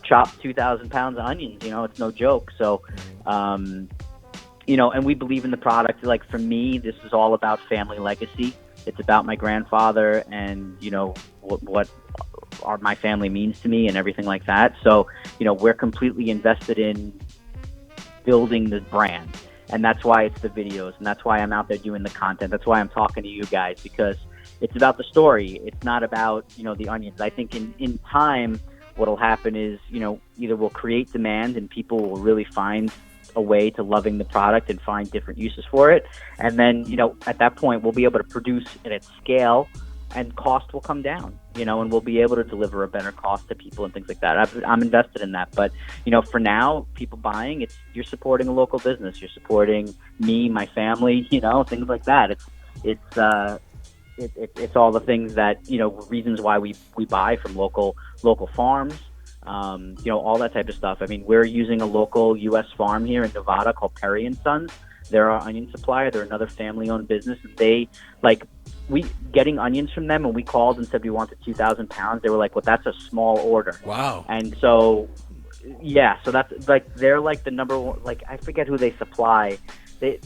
chop 2,000 pounds of onions. You know, it's no joke. So, you know, and we believe in the product. Like for me, this is all about family legacy. It's about my grandfather and, you know, what my family means to me and everything like that. So, you know, we're completely invested in building the brand. And that's why it's the videos, and that's why I'm out there doing the content. That's why I'm talking to you guys, because it's about the story. It's not about, you know, the onions. I think in time, what'll happen is, you know, either we'll create demand and people will really find a way to loving the product and find different uses for it. And then, you know, at that point, we'll be able to produce it at scale and cost will come down, you know, and we'll be able to deliver a better cost to people and things like that. I'm invested in that. But, you know, for now, people buying, you're supporting a local business. You're supporting me, my family, you know, things like that. It's all the things that, you know, reasons why we buy from local farms, you know, all that type of stuff. I mean, we're using a local U.S. farm here in Nevada called Perry & Sons. They're our onion supplier. They're another family-owned business. And they, like, getting onions from them, when we called and said we wanted 2,000 pounds, they were like, well, that's a small order. Wow. And so, yeah, so that's, like, they're, like, the number one, like, I forget who they supply. They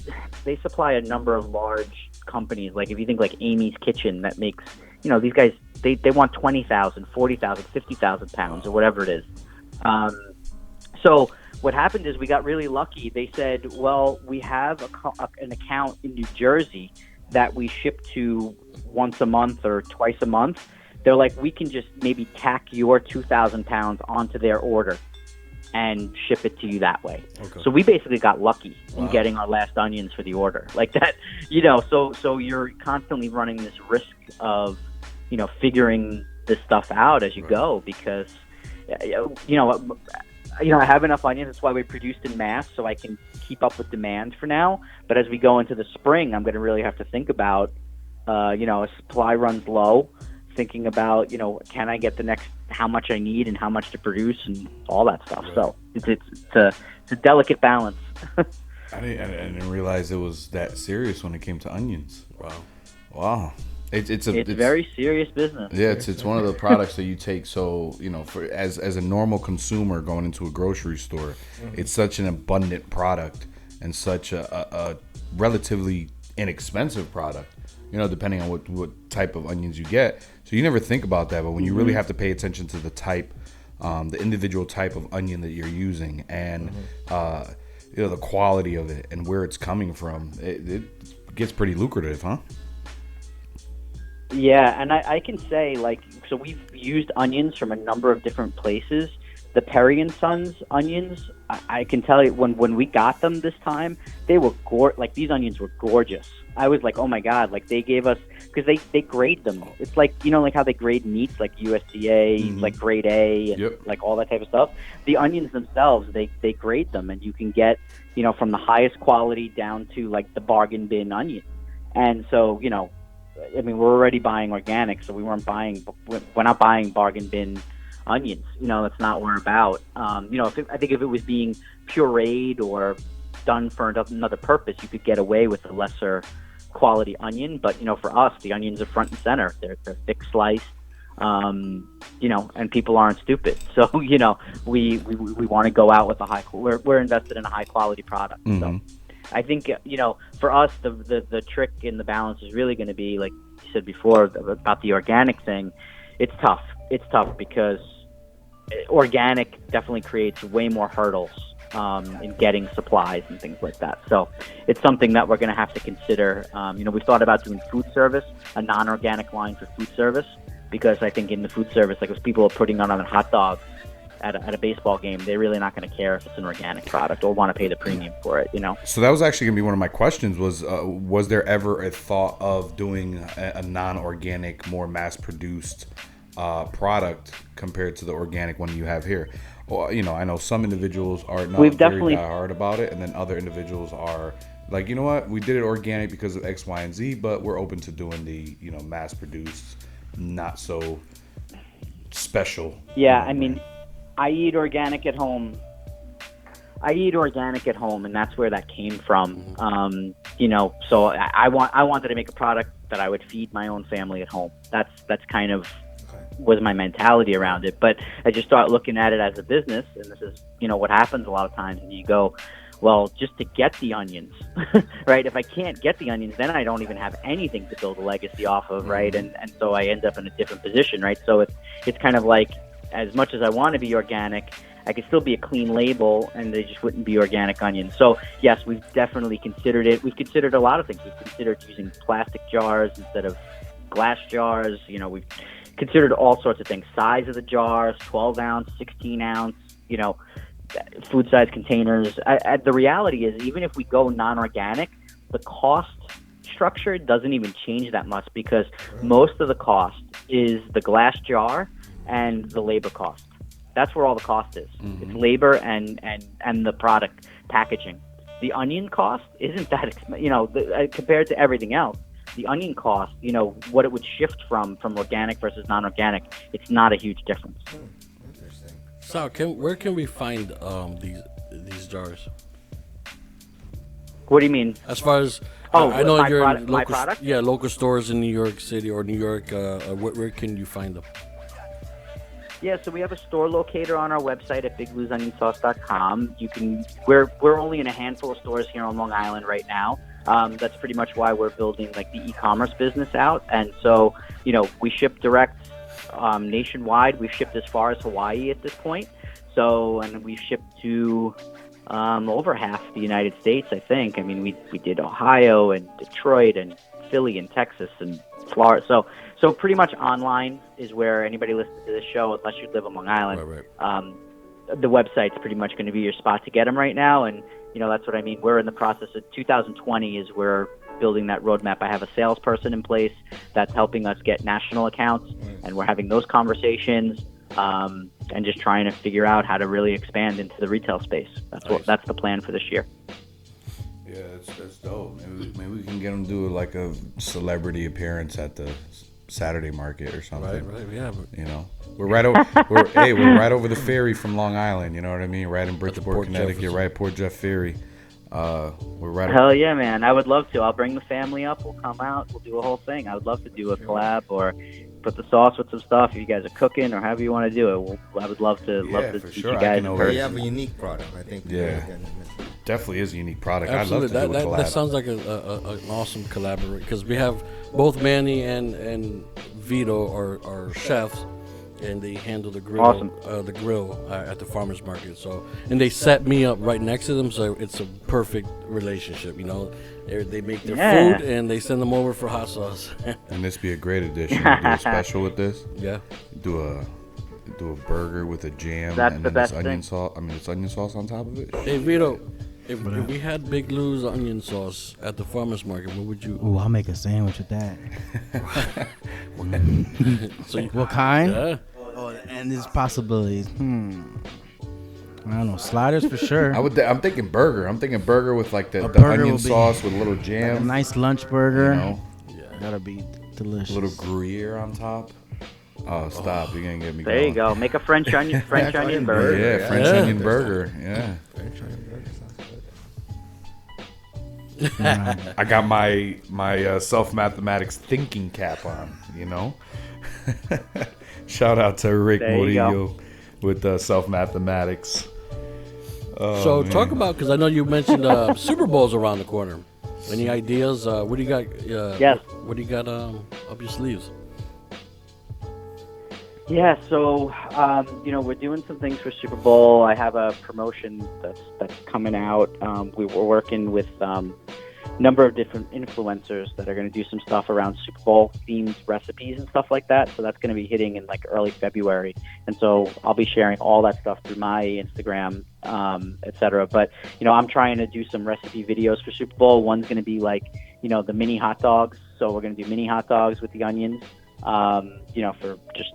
supply a number of large companies. Like, if you think, like, Amy's Kitchen, that makes, you know, these guys, they want 20,000, 40,000, 50,000 pounds or whatever it is. So what happened is we got really lucky. They said, well, we have an account in New Jersey that we ship to once a month or twice a month. They're like, we can just maybe tack your 2,000 pounds onto their order and ship it to you that way. Okay. So we basically got lucky in getting our last onions for the order like that, you know, so you're constantly running this risk of, you know, figuring this stuff out as you go, because, you know, I have enough onions. That's why we produced in mass, so I can keep up with demand for now. But as we go into the spring, I'm going to really have to think about, you know, as supply runs low, thinking about, you know, can I get the next, how much I need and how much to produce and all that stuff. Right. So it's a delicate balance. I didn't realize it was that serious when it came to onions. Wow. It's very serious business. Yeah, it's one of the products that you take. So, you know, for as a normal consumer going into a grocery store, it's such an abundant product and such a relatively inexpensive product, you know, depending on what type of onions you get. So you never think about that, but when you really have to pay attention to the type, the individual type of onion that you're using, and you know, the quality of it and where it's coming from, it gets pretty lucrative, huh? Yeah, and I can say, like, so we've used onions from a number of different places. The Perry & Sons onions, I can tell you, when we got them this time, they were like, these onions were gorgeous. I was like, oh my God, like they gave us, because they grade them. It's like, you know, like how they grade meats, like USDA, like grade A, and like all that type of stuff. The onions themselves, they grade them, and you can get, you know, from the highest quality down to like the bargain bin onion. And so, you know, I mean, we're already buying organic, so we're not buying bargain bin onions. You know, that's not what we're about. You know, I think if it was being pureed or done for another purpose, you could get away with a lesser quality onion. But, you know, for us, the onions are front and center. They're thick sliced, you know, and people aren't stupid. So, you know, we want to go out with we're invested in a high quality product. So I think, you know, for us, the trick in the balance is really going to be, like you said before, about the organic thing. It's tough. It's tough because organic definitely creates way more hurdles in getting supplies and things like that. So it's something that we're going to have to consider. You know, we've thought about doing food service, a non-organic line for food service, because I think in the food service, like if people are putting on a hot dog at a baseball game, they're really not going to care if it's an organic product or want to pay the premium for it, you know? So that was actually going to be one of my questions was there ever a thought of doing a non-organic, more mass-produced product compared to the organic one you have here? Well, you know, I know some individuals are not very hard about it, and then other individuals are like, you know what, we did it organic because of X, Y, and Z, but we're open to doing the, you know, mass-produced, not so special. Yeah, I mean, I eat organic at home. And that's where that came from. So I wanted to make a product that I would feed my own family at home. That's kind of was my mentality around it. But I just started looking at it as a business, and this is what happens a lot of times. And you go, well, just to get the onions, right? If I can't get the onions, then I don't even have anything to build a legacy off of, right? And so I end up in a different position, right? So it's kind of like, as much as I want to be organic, I could still be a clean label, and they just wouldn't be organic onions. So yes, we've definitely considered it. We've considered a lot of things. We've considered using plastic jars instead of glass jars. We've considered all sorts of things. Size of the jars, 12 ounce, 16 ounce, food size containers. The reality is, even if we go non-organic, the cost structure doesn't even change that much, because most of the cost is the glass jar and the labor cost. That's where all the cost is. Mm-hmm. It's labor and the product packaging. The onion cost isn't that expensive, compared to everything else. The onion cost, what it would shift from organic versus non-organic, it's not a huge difference. Interesting. So, where can we find these jars? What do you mean? As far as I know, you're in local stores in New York City or New York. Where can you find them? Yeah, so we have a store locator on our website at bigbluesonionsauce.com. We're only in a handful of stores here on Long Island right now. That's pretty much why we're building the e-commerce business out. And so, we ship direct nationwide. We've shipped as far as Hawaii at this point. So, and we've shipped to over half the United States, I think. I mean, we did Ohio and Detroit and Philly and Texas and Florida. So pretty much online is where anybody listening to this show, unless you live on Long Island, right. The website's pretty much going to be your spot to get them right now. And, that's what I mean. We're in the process of 2020 is we're building that roadmap. I have a salesperson in place that's helping us get national accounts, and we're having those conversations and just trying to figure out how to really expand into the retail space. That's the plan for this year. Yeah, that's dope. Maybe we can get them to do a celebrity appearance at the Saturday market or something. Right, yeah. We're right over. We're right over the ferry from Long Island. You know what I mean? Right in Bridgeport, Connecticut. Right, Port Jeff Ferry. We're right. Hell yeah, man! I would love to. I'll bring the family up. We'll come out. We'll do a whole thing. I would love to do a collab or put the sauce with some stuff. If you guys are cooking or however you want to do it, I would love to. For teach sure. you guys. You have a unique product, I think. Yeah. Definitely is a unique product. Absolutely. I'd love to do a collab. That sounds like an awesome collaboration, because we have both Manny and Vito are chefs, and they handle the grill, Awesome. The grill at the farmers market. So, and they set me up right next to them, so it's a perfect relationship. They make their food and they send them over for hot sauce. And this be a great addition. Do a special with this. Yeah. Do a burger with a jam. That's and the then best this onion thing. sauce. This onion sauce on top of it. Hey Vito, if we had Big Lou's onion sauce at the farmers market, what would you? Ooh, I'll make a sandwich with that. What kind? Yeah. Oh, and there's possibilities. I don't know. Sliders for sure. I'm thinking burger. I'm thinking burger with the burger onion will be sauce with a little Like a jam. nice lunch burger. Yeah. That'll be delicious. A little Gruyere on top. Oh, stop! You're gonna get me. There going. you go. Make a French onion burger. Yeah, French onion burger. Yeah. I got my self mathematics thinking cap on. Shout out to Rick There you Murillo with self mathematics. So talk about, because I know you mentioned Super Bowl's around the corner. Any ideas? What do you got? Yes. What do you got up your sleeves? Yeah, so we're doing some things for Super Bowl. I have a promotion that's coming out. We were working with a number of different influencers that are going to do some stuff around Super Bowl themed recipes and stuff like that. So that's going to be hitting in early February, and so I'll be sharing all that stuff through my Instagram, etc. But I'm trying to do some recipe videos for Super Bowl. One's going to be the mini hot dogs. So we're going to do mini hot dogs with the onions, for just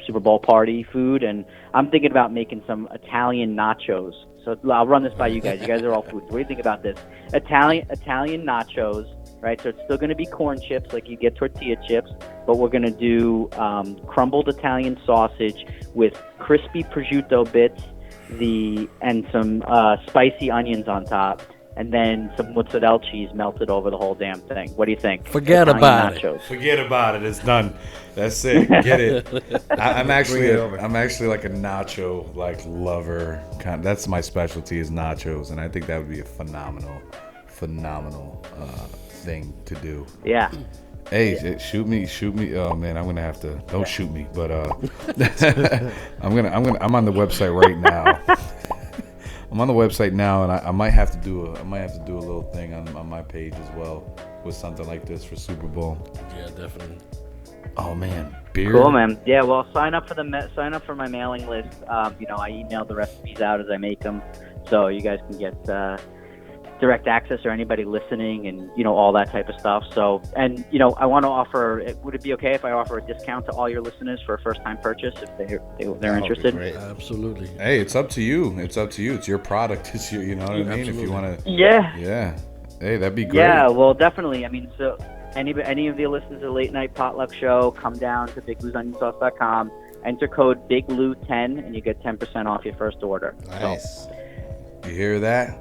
Super Bowl party food. And I'm thinking about making some Italian nachos. So I'll run this by you guys. You guys are all food. What do you think about this? Italian nachos right? So it's still going to be corn chips like you get tortilla chips, but we're going to do crumbled Italian sausage with crispy prosciutto bits, and some spicy onions on top, and then some mozzarella cheese melted over the whole damn thing. What do you think? Forget Italian about nachos. it. Forget about it. It's done. That's it. Get it. I'm actually like a nacho lover. That's my specialty is nachos, and I think that would be a phenomenal thing to do. Yeah. Hey, shoot me. Oh man, I'm gonna have to. Don't shoot me, but I'm on the website right now. I'm on the website now, and I might have to do a little thing on my page as well with something like this for Super Bowl. Yeah, definitely. Oh man, beer. Cool, man. Yeah, well, sign up for my mailing list. I email the recipes out as I make them, so you guys can get direct access, or anybody listening, and all that type of stuff. So, and I want to offer. Would it be okay if I offer a discount to all your listeners for a first-time purchase if they're interested? Great. Absolutely. Hey, it's up to you. It's your product. It's your, you know what I mean? Absolutely. If you want to. Yeah. Hey, that'd be great. Yeah, well, definitely. I mean, so any of the listeners of the Late Night Potluck Show, come down to BigLou'sOnionSauce.com, enter code BigLou10, and you get 10% off your first order. Nice. You hear that?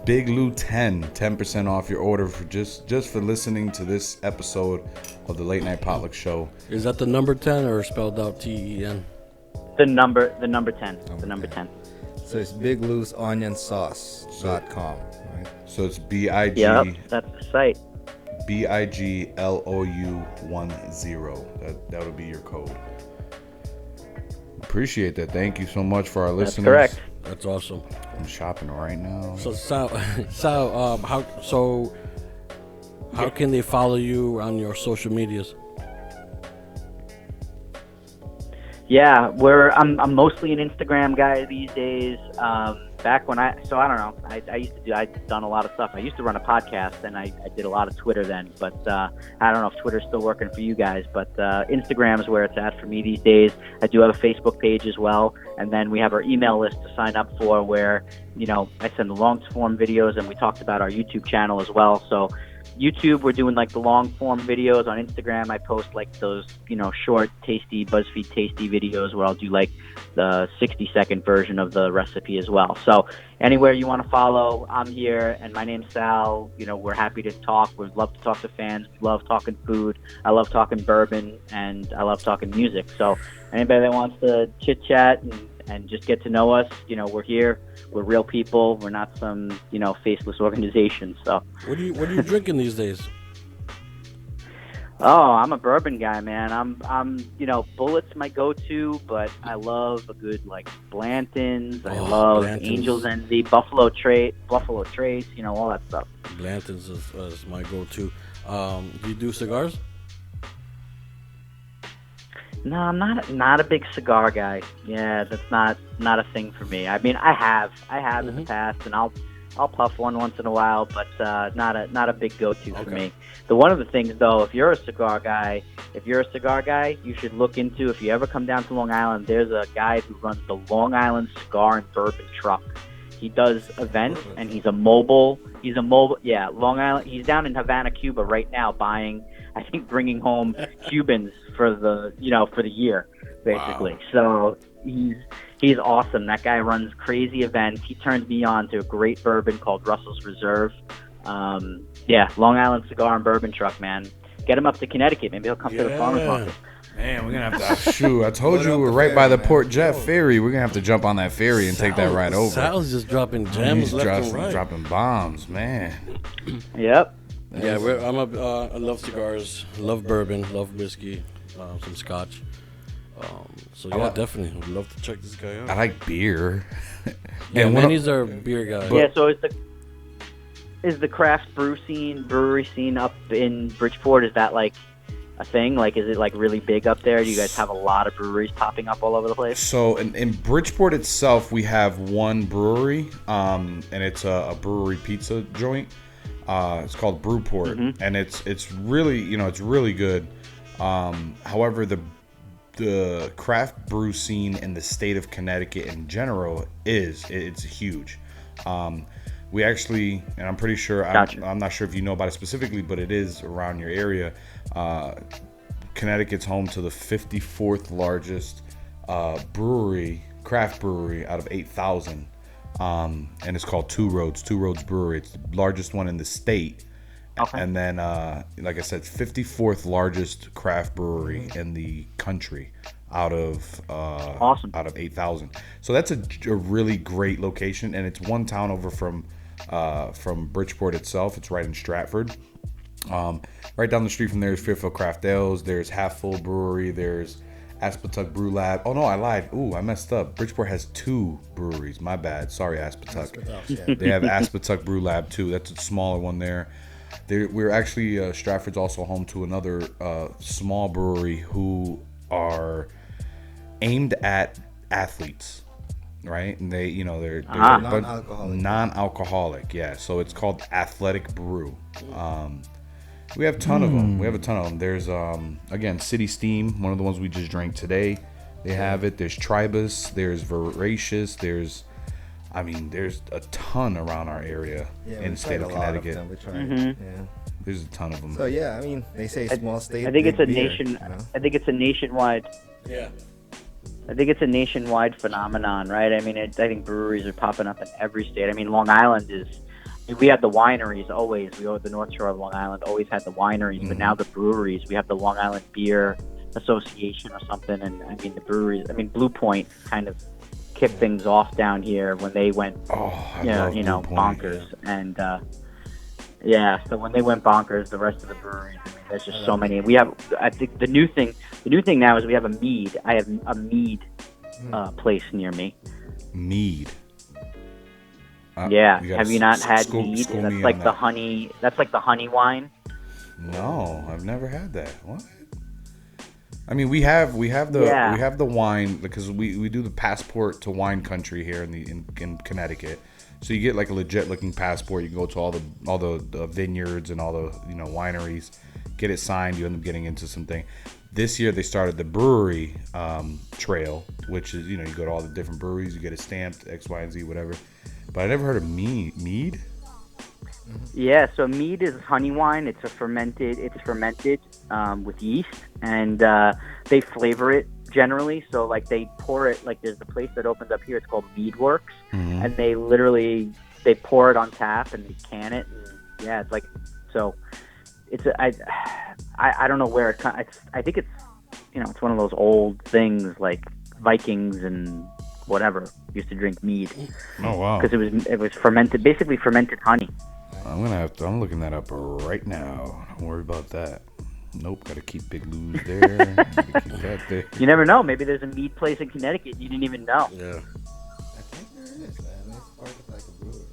Big Lou 10% off your order for just for listening to this episode of the Late Night Potluck Show. Is that the number 10 or spelled out TEN? The number 10. The number 10. So it's BigLou'sOnionSauce.com, right? So it's BIG. Yep, that's the site. BIGLOU10. That would be your code. Appreciate that. Thank you so much for our That's listeners. correct. That's awesome. I'm shopping right now. So how can they follow you on your social medias? Yeah, I'm mostly an Instagram guy these days. Back when I don't know, I'd done a lot of stuff. I used to run a podcast, and I did a lot of Twitter then, but I don't know if Twitter's still working for you guys, but Instagram is where it's at for me these days. I do have a Facebook page as well, and then we have our email list to sign up for where, I send the long form videos, and we talked about our YouTube channel as well. So YouTube, we're doing like the long form videos. On Instagram, I post like those, short, tasty, BuzzFeed tasty videos where I'll do like the 60-second version of the recipe as well. So anywhere you want to follow, I'm here, and my name's Sal. We're happy to talk. We'd love to talk to fans. We love talking food. I love talking bourbon, and I love talking music. So anybody that wants to chit chat and just get to know us, we're here. We're real people. We're not some, faceless organization. So What are you drinking these days? Oh, I'm a bourbon guy, man. I'm Bulleit's my go-to, but I love a good Blanton's. I love Blanton's. Angel's Envy, Buffalo Trace, all that stuff. Blanton's is my go-to. Do you do cigars? No, I'm not a big cigar guy. Yeah, that's not a thing for me. I mean, I have in the past, and I'll puff one once in a while, but not a big go-to for me. One of the things, though, if you're a cigar guy, you should look into, if you ever come down to Long Island, there's a guy who runs the Long Island Cigar and Bourbon Truck. He does events, and he's a mobile, Long Island. He's down in Havana, Cuba right now bringing home Cubans for the year, basically. Wow. So he's awesome. That guy runs crazy events. He turned me on to a great bourbon called Russell's Reserve. Long Island Cigar and Bourbon Truck, man. Get him up to Connecticut. Maybe he'll come to the farmer's market. Man, we're going to have to... Shoot, I told you we're right by the Port Jet Ferry. We're going to have to jump on that ferry and take that ride over. Sal's just dropping gems left and right. Dropping bombs, man. Yep. Yeah, I love cigars, love bourbon, love whiskey, some scotch. Definitely, would love to check this guy out. I like beer. Manny's our beer guy. So is the craft brewery scene up in Bridgeport? Is that like a thing? Like, is it like really big up there? Do you guys have a lot of breweries popping up all over the place? So in Bridgeport itself, we have one brewery, and it's a brewery pizza joint. It's called Brewport, and it's really it's really good. However, the craft brew scene in the state of Connecticut in general it's huge. We actually, and I'm pretty sure, Gotcha. I'm not sure if you know about it specifically, but it is around your area. Connecticut's home to the 54th largest craft brewery out of 8,000. And it's called Two Roads Brewery. It's the largest one in the state. Okay. And then, like I said, 54th largest craft brewery in the country out of Awesome. out of 8,000. So that's a really great location, and it's one town over from Bridgeport itself. It's right in Stratford. Right down the street from there is Fairfield Craft Ales. There's Half Full Brewery. There's Aspetuck Brew Lab. Oh no, I lied. Ooh, I messed up. Bridgeport has 2 breweries. My bad. Sorry, Aspetuck. They have Aspetuck Brew Lab too. That's a smaller one there. We're actually Stratford's also home to another small brewery who are aimed at athletes, right? And they're non-alcoholic. Yeah. So it's called Athletic Brew. We have a ton of them. There's again, City Steam, one of the ones we just drank today. They have it. There's Tribus. There's Voracious. There's a ton around our area in the state of Connecticut. Yeah. There's a ton of them. So yeah, I mean, they say small state. I think big it's a beer, nation. you know? I think it's a nationwide. Yeah. I think it's a nationwide phenomenon, right? I mean, I think breweries are popping up in every state. I mean, Long Island is. We had the wineries always. The North Shore of Long Island always had the wineries, but now the breweries. We have the Long Island Beer Association or something, and I mean the breweries. I mean, Blue Point kind of kicked things off down here when they went, bonkers. And so when they went bonkers, the rest of the breweries. I mean, there's just so many. We have. I think the new thing now is we have a mead. I have a mead place near me. Mead. Yeah. Have you not had mead? School That's me like on the that. honey. That's like the honey wine. No, I've never had that. What? I mean, we have the wine because we do the passport to wine country here in Connecticut. So you get like a legit looking passport. You can go to all the vineyards and all the wineries, get it signed. You end up getting into something. This year they started the brewery trail, which is you go to all the different breweries. You get it stamped X, Y, and Z, whatever. But I never heard of mead. Yeah, so mead is honey wine. It's fermented with yeast, and they flavor it generally. So like they pour it. Like there's the place that opens up here. It's called Meadworks, and they pour it on tap and they can it. And yeah, it's like so. It's I don't know where it's. I think it's it's one of those old things like Vikings and whatever used to drink mead. Oh wow! Because it was fermented, basically fermented honey. I'm looking that up right now. Don't worry about that. Nope, gotta keep Big Lou's there. Gotta keep that there. You never know. Maybe there's a mead place in Connecticut you didn't even know. Yeah. I think there is, man. It's part of like a brewery.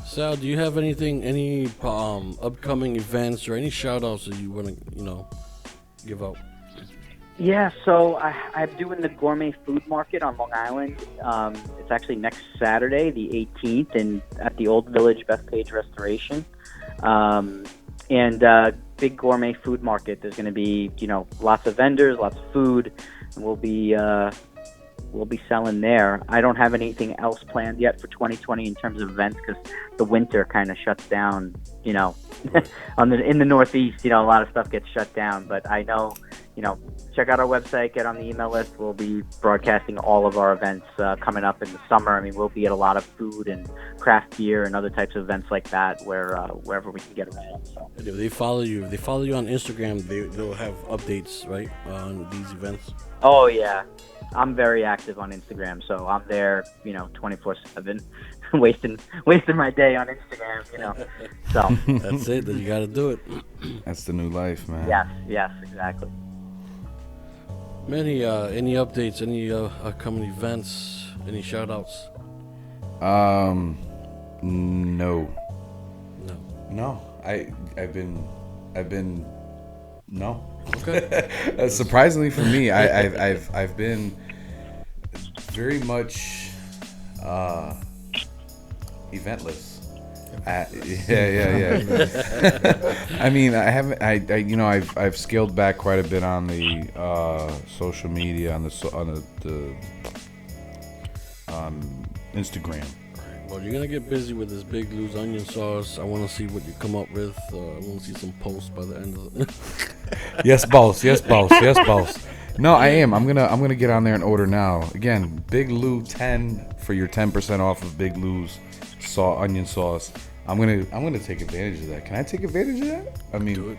Sal, do you have any upcoming events or any shout outs that you want to, give out? Yeah, so I'm doing the gourmet food market on Long Island. It's actually next Saturday, the 18th, and at the Old Village Bethpage Restoration. And big gourmet food market. There's going to be, lots of vendors, lots of food, and we'll be selling there. I don't have anything else planned yet for 2020 in terms of events because the winter kind of shuts down. In the Northeast, a lot of stuff gets shut down. But I know, check out our website, get on the email list. We'll be broadcasting all of our events coming up in the summer. I mean, we'll be at a lot of food and craft beer and other types of events like that wherever we can get around. So. And if they follow you on Instagram, they'll have updates, right, on these events? Oh, yeah. I'm very active on Instagram, so I'm there, 24/7, wasting my day on Instagram, So That's it. Then you got to do it. That's the new life, man. Yes, exactly. Any updates? Any upcoming events? Any shout outs? No. I've been no. Okay. Surprisingly for me, I've been very much eventless. Yeah. I mean, I haven't. I've scaled back quite a bit on the social media, on Instagram. Well, you're gonna get busy with this Big Lou's onion sauce. I want to see what you come up with. I want to see some posts by the end of it. Yes, boss. Yes, boss. Yes, boss. No, I am. I'm gonna get on there and order now. Again, Big Lou 10 for your 10% off of Big Lou's onion sauce. I'm gonna take advantage of that. Can I take advantage of that? I mean,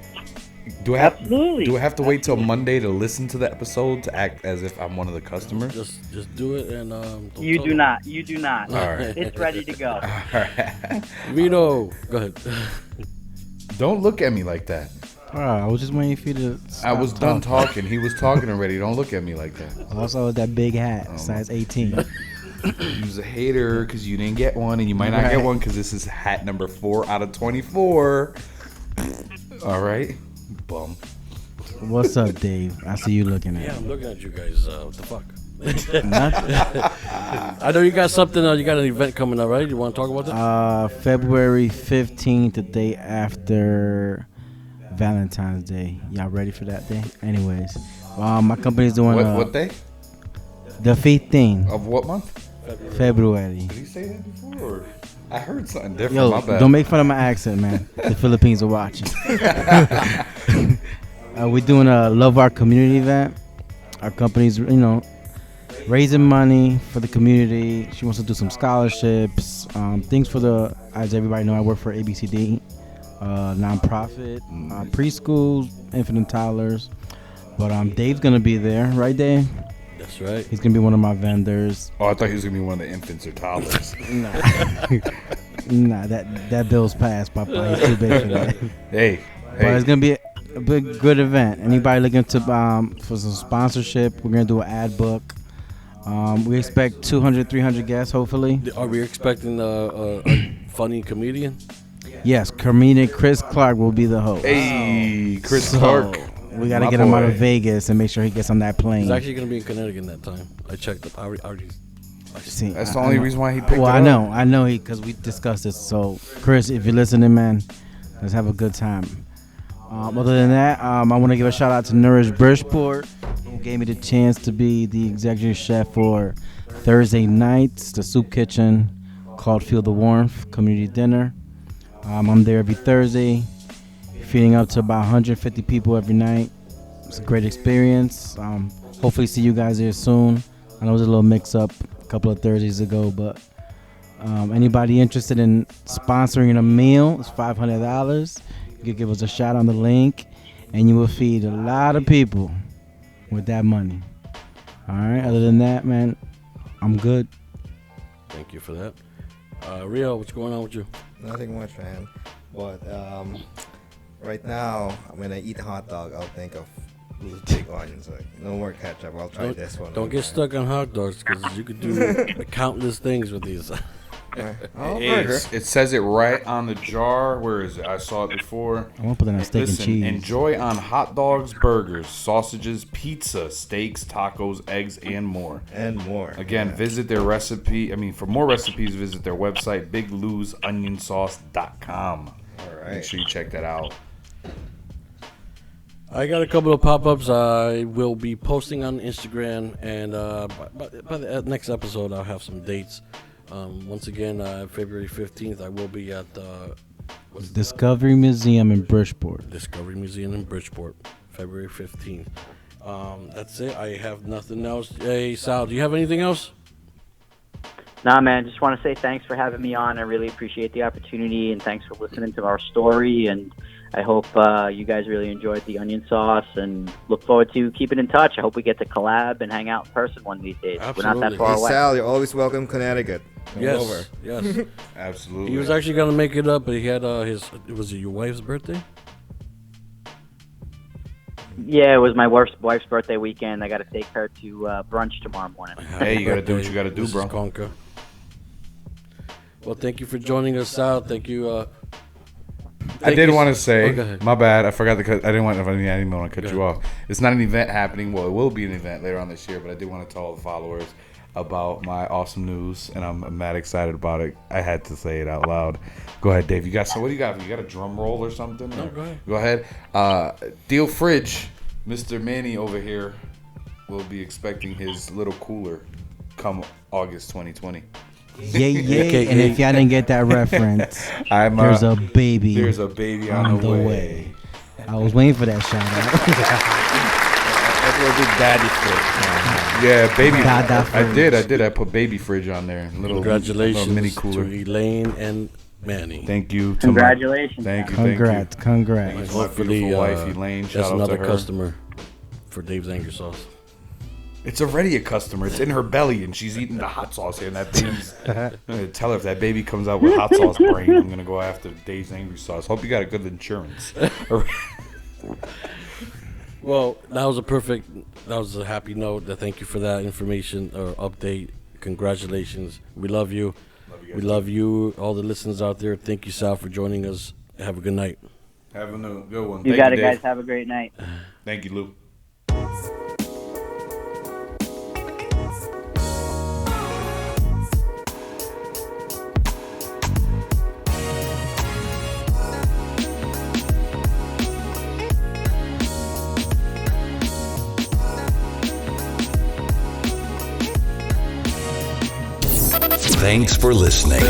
do I have to wait till Monday to listen to the episode to act as if I'm one of the customers? Just do it and don't You tell do them. not. You do not. All right. It's ready to go. All right. Vito, go ahead. Don't look at me like that. I was just waiting for you to I stop was done talking. He was talking already. Don't look at me like that. Also, that big hat, size 18. You's a hater because you didn't get one, and you might not get one because this is hat number 4 out of 24. All right, bum. What's up, Dave? I see you looking at Yeah, me. I'm looking at you guys. What the fuck? Nothing. I know you got something. You got an event coming up, right? You want to talk about that? February 15th, the day after Valentine's Day. Y'all ready for that day? Anyways, my company's doing What day? the 15th Of what month? February. Did he say that before? Or I heard something different. Yo, My bad. don't make fun of my accent, man. The Philippines are watching. We're doing a Love Our Community event. Our company's, raising money for the community. She wants to do some scholarships, things for as everybody know, I work for ABCD, nonprofit, preschool, infant and toddlers. But Dave's gonna be there, right, Dave? That's right. He's gonna be one of my vendors. Oh, I thought he was gonna be one of the infants or toddlers. Nah, that bill's passed, Papa. He's too big for that. Hey, But it's gonna be a big, good event. Anybody looking to for some sponsorship? We're gonna do an ad book. We expect 200, 300 guests, hopefully. Are we expecting a funny comedian? Yes, comedian Chris Clark will be the host. Hey, Chris So, Clark. we gotta My get him out boy. of Vegas and make sure he gets on that plane. He's actually going to be in Connecticut that time. I checked up. I already See, That's I- the I only know. reason why he picked Well, it up. I know, because we discussed this. So, Chris, if you're listening, man, let's have a good time. Other than that, I want to give a shout out to Nourish Bridgeport, who gave me the chance to be the executive chef for Thursday nights, the soup kitchen called Feel the Warmth Community Dinner. I'm there every Thursday, feeding up to about 150 people every night. It's a great experience. Hopefully see you guys there soon. I know it was a little mix-up a couple of Thursdays ago, but anybody interested in sponsoring a meal, it's $500. You can give us a shout on the link, and you will feed a lot of people with that money. All right. Other than that, man, I'm good. thank you for that. Rio, what's going on with you? Nothing much, man. But right now, when I eat a hot dog, I'll think of those big onions. Like, no more ketchup. I'll try this one. Don't get stuck on hot dogs because you could do countless things with these. Oh, burger. It says it right on the jar. Where is it? I saw it before. I want to put that on steak Listen, and cheese. enjoy on hot dogs, burgers, sausages, pizza, steaks, tacos, eggs, and more. And more. Again, visit their recipe. For more recipes, visit their website, BigLou'sOnionSauce.com. All Make right. sure you check that out. I got a couple of pop-ups I will be posting on Instagram, and by the next episode I'll have some dates. Once again, February 15th, I will be at Discovery Museum in Bridgeport. Discovery Museum in Bridgeport, February 15th. That's it. I have nothing else. Hey, Sal, do you have anything else? Nah, man, just want to say thanks for having me on. I really appreciate the opportunity, and thanks for listening to our story. And I hope you guys really enjoyed the onion sauce, and look forward to keeping in touch. I hope we get to collab and hang out in person one of these days. We're not that Absolutely. far Hey, away. Sal, you're always welcome, Connecticut. Come over. Yes. Absolutely. He was actually gonna make it up, but he had was it your wife's birthday? Yeah, it was my wife's birthday weekend. I got to take her to brunch tomorrow morning. Hey, you got to do what you got to do, This bro. is Conca. Well, thank you for joining us, Sal. Thank you. I did want to say, go ahead. my bad. I forgot to cut. I didn't want to cut Go you off. It's not an event happening. Well, it will be an event later on this year, but I did want to tell all the followers about my awesome news, and I'm mad excited about it. I had to say it out loud. Go ahead, Dave. You got some? What do you got? You got a drum roll or something? No, go ahead. Go ahead. Deal Fridge, Mr. Manny over here, will be expecting his little cooler come August 2020. Yeah. AKA And if y'all didn't get that reference, there's a baby. There's a baby on the way. I was waiting for that shout out. That's what big daddy fridge. Yeah, baby. Dada I fridge. did. I put baby fridge on there. Little Congratulations mini to cooler. Elaine and Manny. Thank you. To Congratulations. Thank you. Congrats. Thank you. My beautiful wife, Elaine. That's Shout out to another her. customer for Dave's Angry Sauce. It's already a customer. It's in her belly, and she's eating the hot sauce here. And that baby's. I'm gonna tell her if that baby comes out with hot sauce brain, I'm gonna go after Dave's Angry Sauce. Hope you got a good insurance. Well, that was a happy note. Thank you for that information or update. Congratulations. We love you. We love you, all the listeners out there. Thank you, Sal, for joining us. Have a good night. Have a good one. You Thank got it, Dave. guys. Have a great night. Thank you, Lou. Thanks for listening.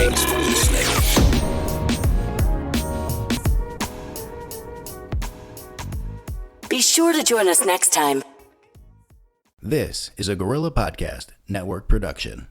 Be sure to join us next time. This is a Gorilla Podcast Network production.